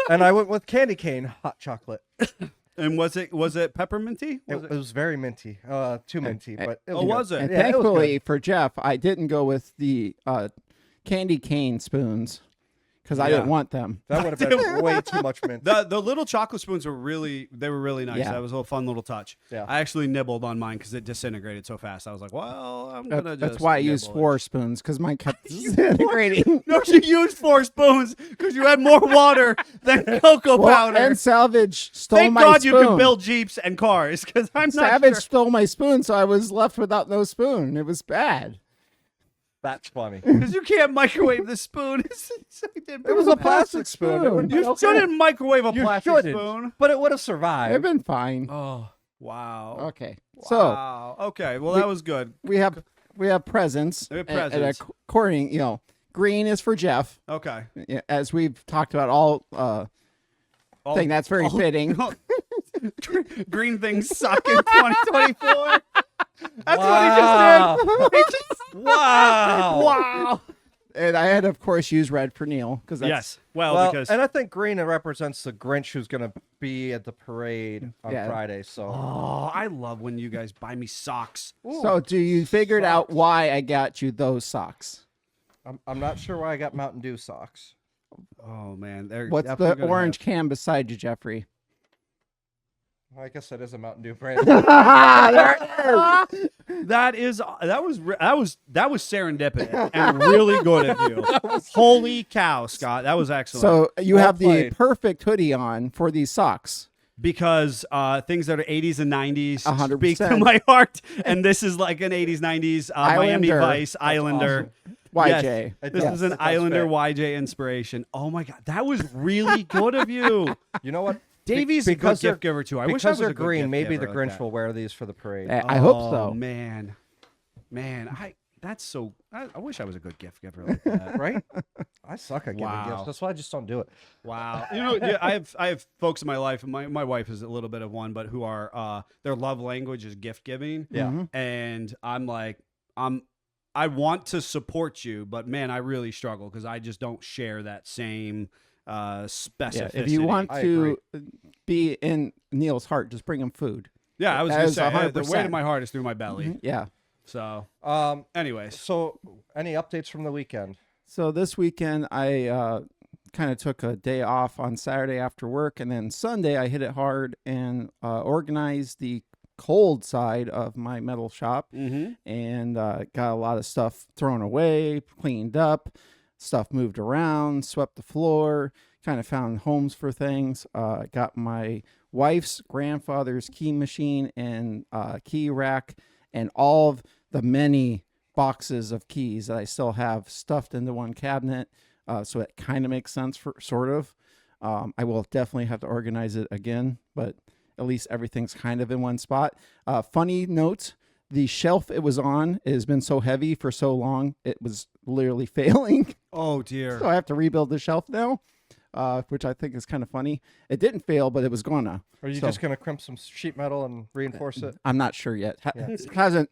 and I went with candy cane hot chocolate. And was it pepperminty? It was very minty, too minty, but it Oh, good. was it? And Yeah, it was good. thankfully for Jeff, I didn't go with the candy cane spoons because I Yeah. didn't want them. That would have been way too much mint. The little chocolate spoons were really nice. Yeah. That was a fun little touch. Yeah. I actually nibbled on mine because it disintegrated so fast. I was like, well, I'm gonna just. That's why I used nibble it. 4 spoons because mine kept disintegrating. No, you used 4 spoons because you had more water than cocoa Well, powder. and Savage stole Thank my God spoon. you can build Jeeps and cars because I'm Savage not sure. stole my spoon, so I was left without no spoon. It was bad. That's funny. Because you can't microwave the spoon. It was a plastic spoon. It would- You shouldn't microwave a You plastic shouldn't. spoon. But it would have I've survived. been fine. Oh, wow. Okay, so Wow. Okay, well, that was good. we have presents. We have and presents. according, green is for Jeff, Okay. as we've talked about all. All- Thing that's very all- fitting. Green things suck in 2024. That's Wow. what he just did. Wow. Wow. And I had, of course, used red for Neil because that's Yes. Well, Well, because and I think green represents the Grinch who's going to be at the parade on Yeah. Friday. So I love when you guys buy me socks. So. Do you figured out why I got you those socks? I'm not sure why I got Mountain Dew socks. Oh man, they're What's definitely the gonna orange can beside you, Jeffrey? I guess that is a Mountain Dew brand. have- That was serendipity and really good of you. Holy cow, Scott, that was excellent. So you Well have the played. perfect hoodie on for these socks. because things that are 80s and 90s 100%. speak to my heart, and this is like an 80s 90s Miami Islander. Vice Islander. YJ. Yes, It this does. is an It does Islander fit. YJ inspiration. Oh my god, that was really good of you. You know what? Davey's a good because they're- gift giver too. I wish I Because was they're a good green, gift maybe the giver like Grinch that. will wear these for the parade. I hope Oh, so. Man, that's so. I wish I was a good gift giver like that. Right? I suck at giving Wow. gifts. That's why I just don't do it. Wow. Yeah, I have folks in my life, and my wife is a little bit of one, but who are their love language is gift giving. Yeah. Mhm. And I'm like, I want to support you, but man, I really struggle because I just don't share that same specificity. If you want I to be in Neil's heart, just bring him food. yeah, I was that gonna is say the weight 100%. of my heart is through my belly. Yeah. So, Um, anyways, so any updates from the weekend? So this weekend, I kind of took a day off on Saturday after work, and then Sunday I hit it hard and organized the cold side of my metal shop, and got a lot of stuff thrown away, cleaned up, stuff moved around, swept the floor, kind of found homes for things. Got my wife's grandfather's key machine and key rack, and all of the many boxes of keys that I still have stuffed into one cabinet. So it kind of makes sense for sort of. I will definitely have to organize it again, but at least everything's kind of in one spot. Funny note, the shelf it was on has been so heavy for so long, it was literally failing. oh dear. So I have to rebuild the shelf now, which I think is kind of funny. It didn't fail, but it was gonna. Are you So- just going to crimp some sheet metal and reinforce it? I'm not sure yet. Yeah.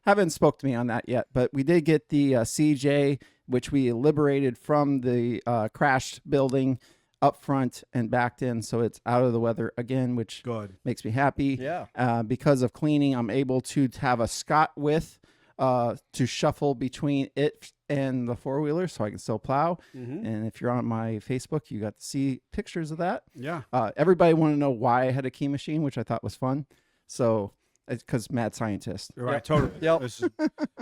Haven't spoke to me on that yet, but we did get the CJ, which we liberated from the crashed building up front and backed in, so it's out of the weather again, which Good. makes me happy. Yeah. Because of cleaning, I'm able to have a Scott width to shuffle between it and the four-wheeler, so I can still plow. And if you're on my Facebook, you got to see pictures of that. Yeah. Everybody wanted to know why I had a key machine, which I thought was fun. So it's because mad scientist. You're right. Yep. Totally. Yep. This is-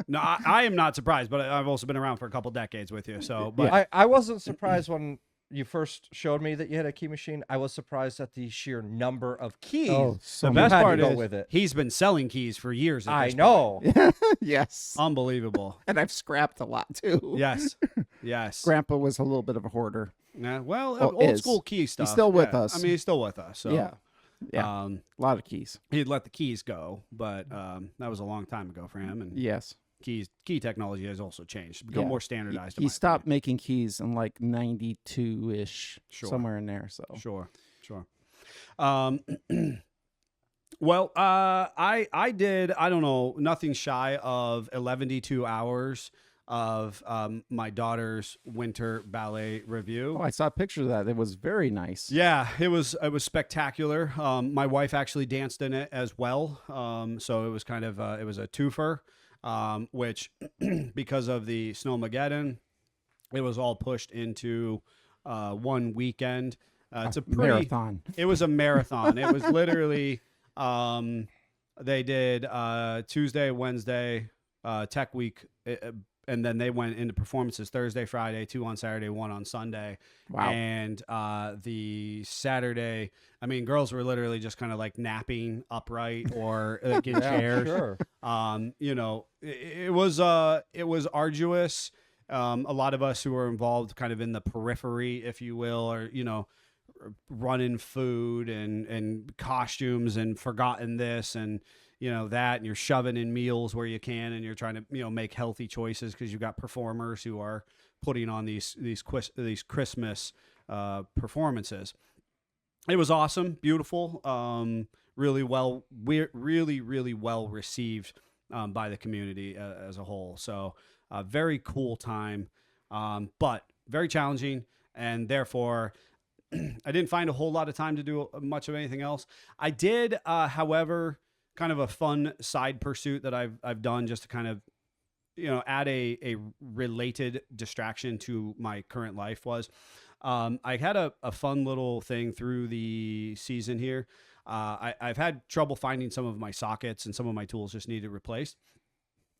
no, I am not surprised, but I've also been around for a couple decades with you. So, but I wasn't surprised when you first showed me that you had a key machine, I was surprised at the sheer number of keys. Oh, so The you best had to part go is with it. he's been selling keys for years. At I this point. know. yes. Unbelievable. And I've scrapped a lot too. Yes. Yes. Grandpa was a little bit of a hoarder. Yeah, well, Well, old is. school key stuff. still with yeah. us. I mean, he's still with us. So, Yeah. A lot of keys. he'd let the keys go, but that was a long time ago for him. And Yes. key technology has also changed, become Yeah. more standardized. in He my stopped making keys in like 92-ish, Sure. somewhere in there. So opinion. Sure. Well, I did, I don't know, nothing shy of 112 hours of my daughter's winter ballet review. Oh, I saw a picture of that. It was very nice. Yeah, it was spectacular. My wife actually danced in it as well. So it was kind of it was a twofer, which because of the Snowmageddon, it was all pushed into one weekend. It's a pretty marathon. It was a marathon. It was literally they did Tuesday, Wednesday, tech week. And then they went into performances Thursday, Friday, 2 on Saturday, 1 on Sunday. Wow. And the Saturday, I mean, girls were literally just kind of like napping upright or like in chairs. Sure. You know, it was arduous. A lot of us who were involved kind of in the periphery, if you will, or, you know, running food and costumes and forgotten this and, you know, that, and you're shoving in meals where you can, and you're trying to, you know, make healthy choices because you've got performers who are putting on these Christmas performances. It was awesome, beautiful, really well received by the community as a whole. So very cool time, but very challenging, and therefore I didn't find a whole lot of time to do much of anything else. I did, however, kind of a fun side pursuit that I've done just to kind of, you know, add a related distraction to my current life was, I had a fun little thing through the season here. I've had trouble finding some of my sockets, and some of my tools just needed replaced.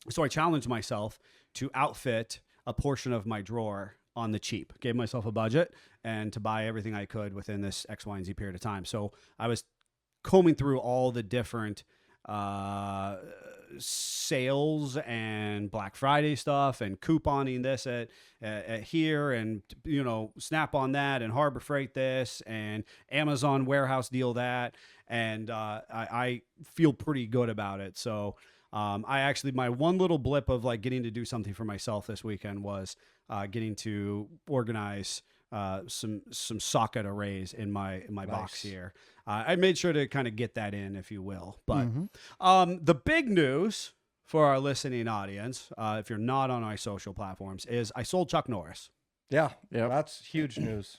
So I challenged myself to outfit a portion of my drawer on the cheap. Gave myself a budget and to buy everything I could within this X, Y, and Z period of time. So I was combing through all the different sales and Black Friday stuff and couponing this at here, and, you know, Snap on that, and Harbor Freight this, and Amazon warehouse deal that, and I feel pretty good about it. So I actually, my one little blip of like getting to do something for myself this weekend was getting to organize some socket arrays in my box here. I made sure to kind of get that in, if you will. But the big news for our listening audience, if you're not on our social platforms, is I sold Chuck Norris. Yeah. Yep. That's huge news.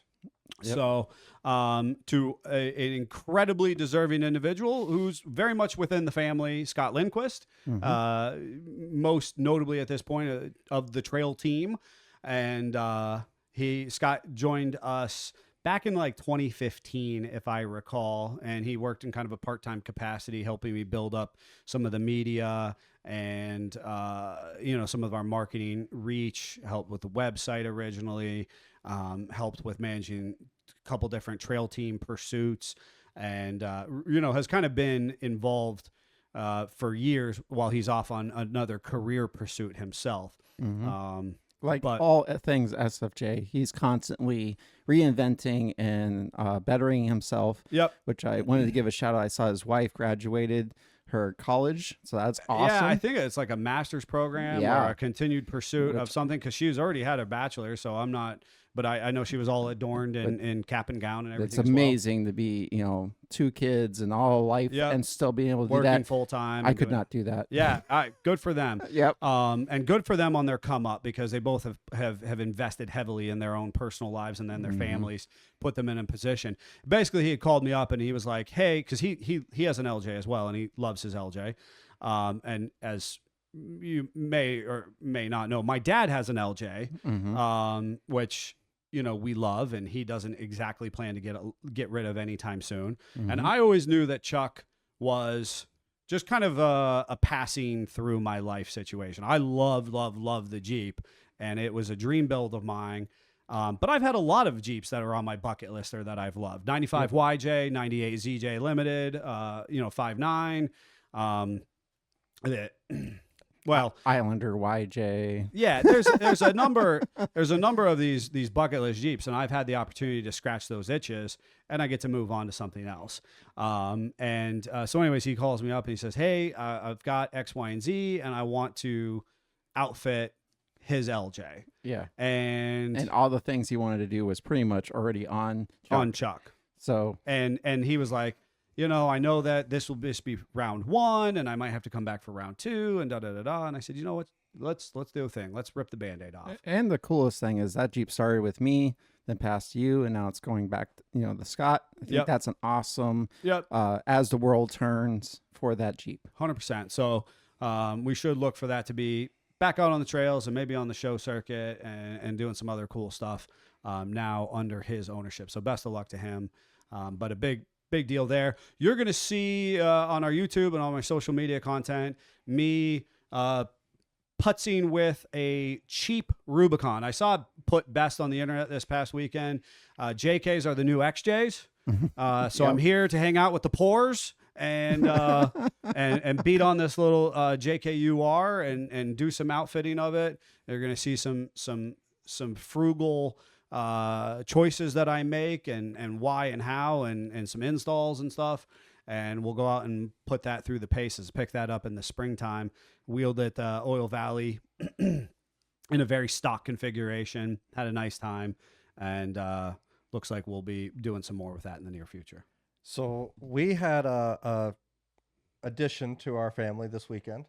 Yep. So to an incredibly deserving individual who's very much within the family, Scott Lindquist, most notably at this point of the trail team. And Scott joined us back in like 2015, if I recall, and he worked in kind of a part-time capacity, helping me build up some of the media and, you know, some of our marketing reach, helped with the website originally, helped with managing a couple different trail team pursuits, and, you know, has kind of been involved for years while he's off on another career pursuit himself. Like But- all things SFJ, he's constantly reinventing and bettering himself. Yep. Which I wanted to give a shout out. I saw his wife graduated her college, so that's awesome. Yeah, I think it's like a master's program Yeah. or a continued pursuit of something, because she's already had a bachelor's, so I'm not, but I know she was all adorned in cap and gown and everything. It's as well. amazing to be, you know, 2 kids and all life Yep. and still being able to do Working that. full time. I could not do that. Yeah, good for them. Yep. And good for them on their come up, because they both have invested heavily in their own personal lives, and then their families put them in a position. Basically, he had called me up and he was like, "Hey," because he has an LJ as well, and he loves his LJ. And as you may or may not know, my dad has an LJ, which, you know, we love, and he doesn't exactly plan to get rid of anytime soon. And I always knew that Chuck was just kind of a passing through my life situation. I love the Jeep, and it was a dream build of mine. But I've had a lot of Jeeps that are on my bucket list or that I've loved. 95 YJ, 98 ZJ Limited, 5.9. Well, Islander YJ. yeah, there's a number of these bucket list Jeeps, and I've had the opportunity to scratch those itches, and I get to move on to something else. So anyways, he calls me up and he says, "Hey, I've got X, Y, and Z, and I want to outfit his LJ." Yeah. And all the things he wanted to do was pretty much already on Chuck. So And he was like, I know that this will just be round 1, and I might have to come back for round 2, and da-da-da-da. And I said, you know what? Let's do a thing. Let's rip the Band-Aid off. And the coolest thing is that Jeep started with me, then passed you, and now it's going back, to Scott. I think that's an awesome, as the world turns for that Jeep. 100%. So we should look for that to be back out on the trails and maybe on the show circuit and doing some other cool stuff now under his ownership. So best of luck to him. But a big deal there. You're going to see on our YouTube and on my social media content me putzing with a cheap Rubicon. I saw it put best on the internet this past weekend. JKs are the new XJs. So I'm here to hang out with the pores and beat on this little JKUR and do some outfitting of it. They're going to see some frugal choices that I make and why and how and some installs and stuff. And we'll go out and put that through the paces, pick that up in the springtime, wheeled it Oil Valley in a very stock configuration, had a nice time, and looks like we'll be doing some more with that in the near future. So we had a addition to our family this weekend.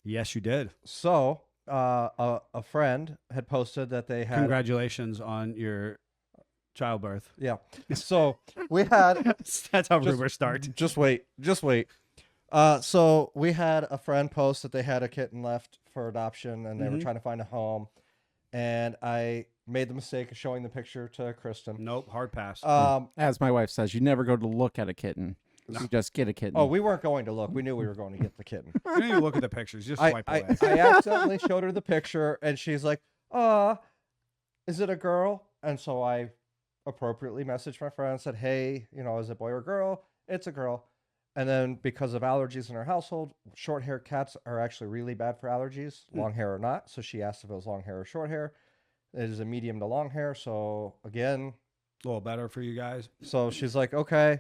Yes, you did. So a friend had posted that they had... Congratulations on your childbirth. Yeah. So we had... That's how rumors start. Just wait. So we had a friend post that they had a kitten left for adoption, and they were trying to find a home. And I made the mistake of showing the picture to Kristen. Nope, hard pass. As my wife says, you never go to look at a kitten. You just get a kitten. Oh, we weren't going to look. We knew we were going to get the kitten. You didn't even look at the pictures. Just swipe away. I accidentally showed her the picture, and she's like, is it a girl? And so I appropriately messaged my friend and said, hey, is it a boy or girl? It's a girl. And then because of allergies in her household, short-haired cats are actually really bad for allergies, long hair or not. So she asked if it was long hair or short hair. It is a medium to long hair. So again, a little better for you guys. So she's like, okay.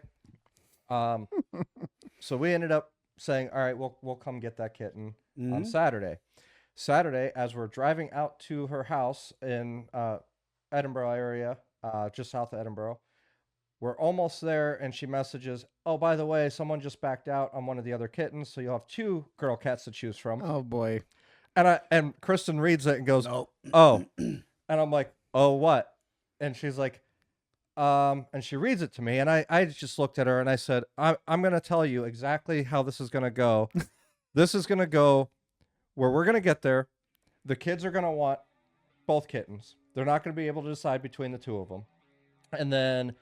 So we ended up saying, all right, we'll come get that kitten on Saturday. Saturday, as we're driving out to her house in Edinburgh area, just south of Edinburgh, we're almost there, and she messages, oh, by the way, someone just backed out on one of the other kittens, so you'll have 2 girl cats to choose from. Oh, boy. And Kristen reads it and goes, nope. Oh. And I'm like, oh, what? And she's like, and she reads it to me, and I just looked at her, and I said, I'm going to tell you exactly how this is going to go. This is going to go where we're going to get there. The kids are going to want both kittens. They're not going to be able to decide between the 2 of them. And then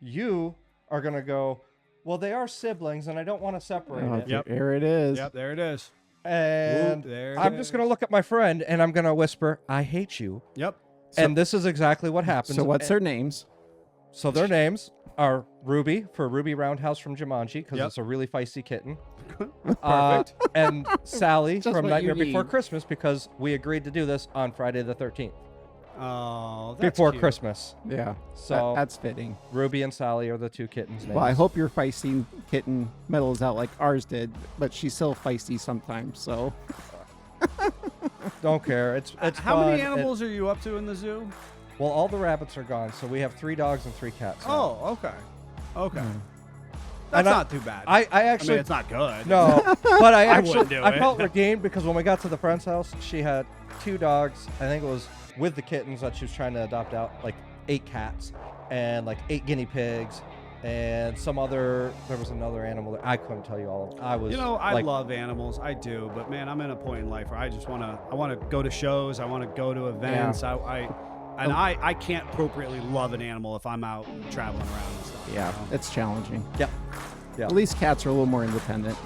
you are going to go, well, they are siblings, and I don't want to separate it. Yep. There it is. Yep, there it is. And Whoop, I'm just going to look at my friend, and I'm going to whisper, I hate you. Yep. And this is exactly what happens. So what's their names? So their names are Ruby, for Ruby Roundhouse from Jumanji, because it's a really feisty kitten. Perfect. And Sally Just from what Nightmare you Before need. Christmas, because we agreed to do this on Friday the 13th. Oh, that's Before cute. Christmas. Yeah. So that's fitting. Ruby and Sally are the 2 kittens' names. Well, I hope your feisty kitten medals out like ours did, but she's still feisty sometimes, so. Don't care. It's How fun. many animals are you up to in the zoo? Well, all the rabbits are gone, so we have 3 dogs and 3 cats now. Oh, okay. Okay. Mm. That's And not too bad. I I actually... mean, it's not good. No, but I I actually wouldn't do I it. felt redeemed because when we got to the friend's house, she had 2 dogs. I think it was with the kittens that she was trying to adopt out, like 8 cats and like 8 guinea pigs and there was another animal that I couldn't tell you all of. I was I love animals. I do, but man, I'm in a point in life where I just want to go to shows. I want to go to events. I can't appropriately love an animal if I'm out traveling around and stuff. Yeah, it's challenging. Yep. Yeah. At least cats are a little more independent.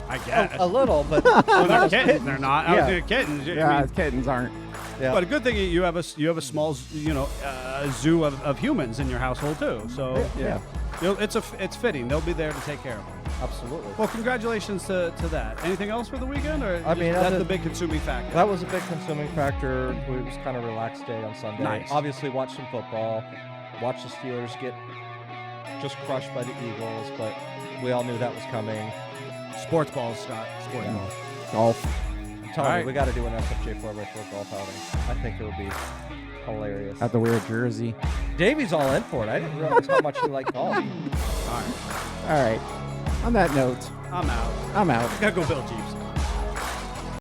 I guess. A little, but Well, they're kittens. They're not. Yeah. They're kittens. I Yeah, mean, kittens aren't. Yeah. But a good thing you have a small zoo of humans in your household too. So Yeah. it's fitting. They'll be there to take care of them. Absolutely. Well, congratulations to that. Anything else for the weekend, or I mean, that's the big consuming factor? That was a big consuming factor. It was kind of a relaxed day on Sunday. Nice. Obviously, watch some football. Watch the Steelers get just crushed by the Eagles, but we all knew that was coming. Sports balls, Scott. Sports balls. Golf. I'm telling All you, right. we got to do an SFJ 4x4 golf outing. I think it would be hilarious. Have to wear a jersey. Davey's all in for it. I didn't realize how much he liked golf. All right. All right. On that note, I'm out. I'm out. Gotta go build Jeeps.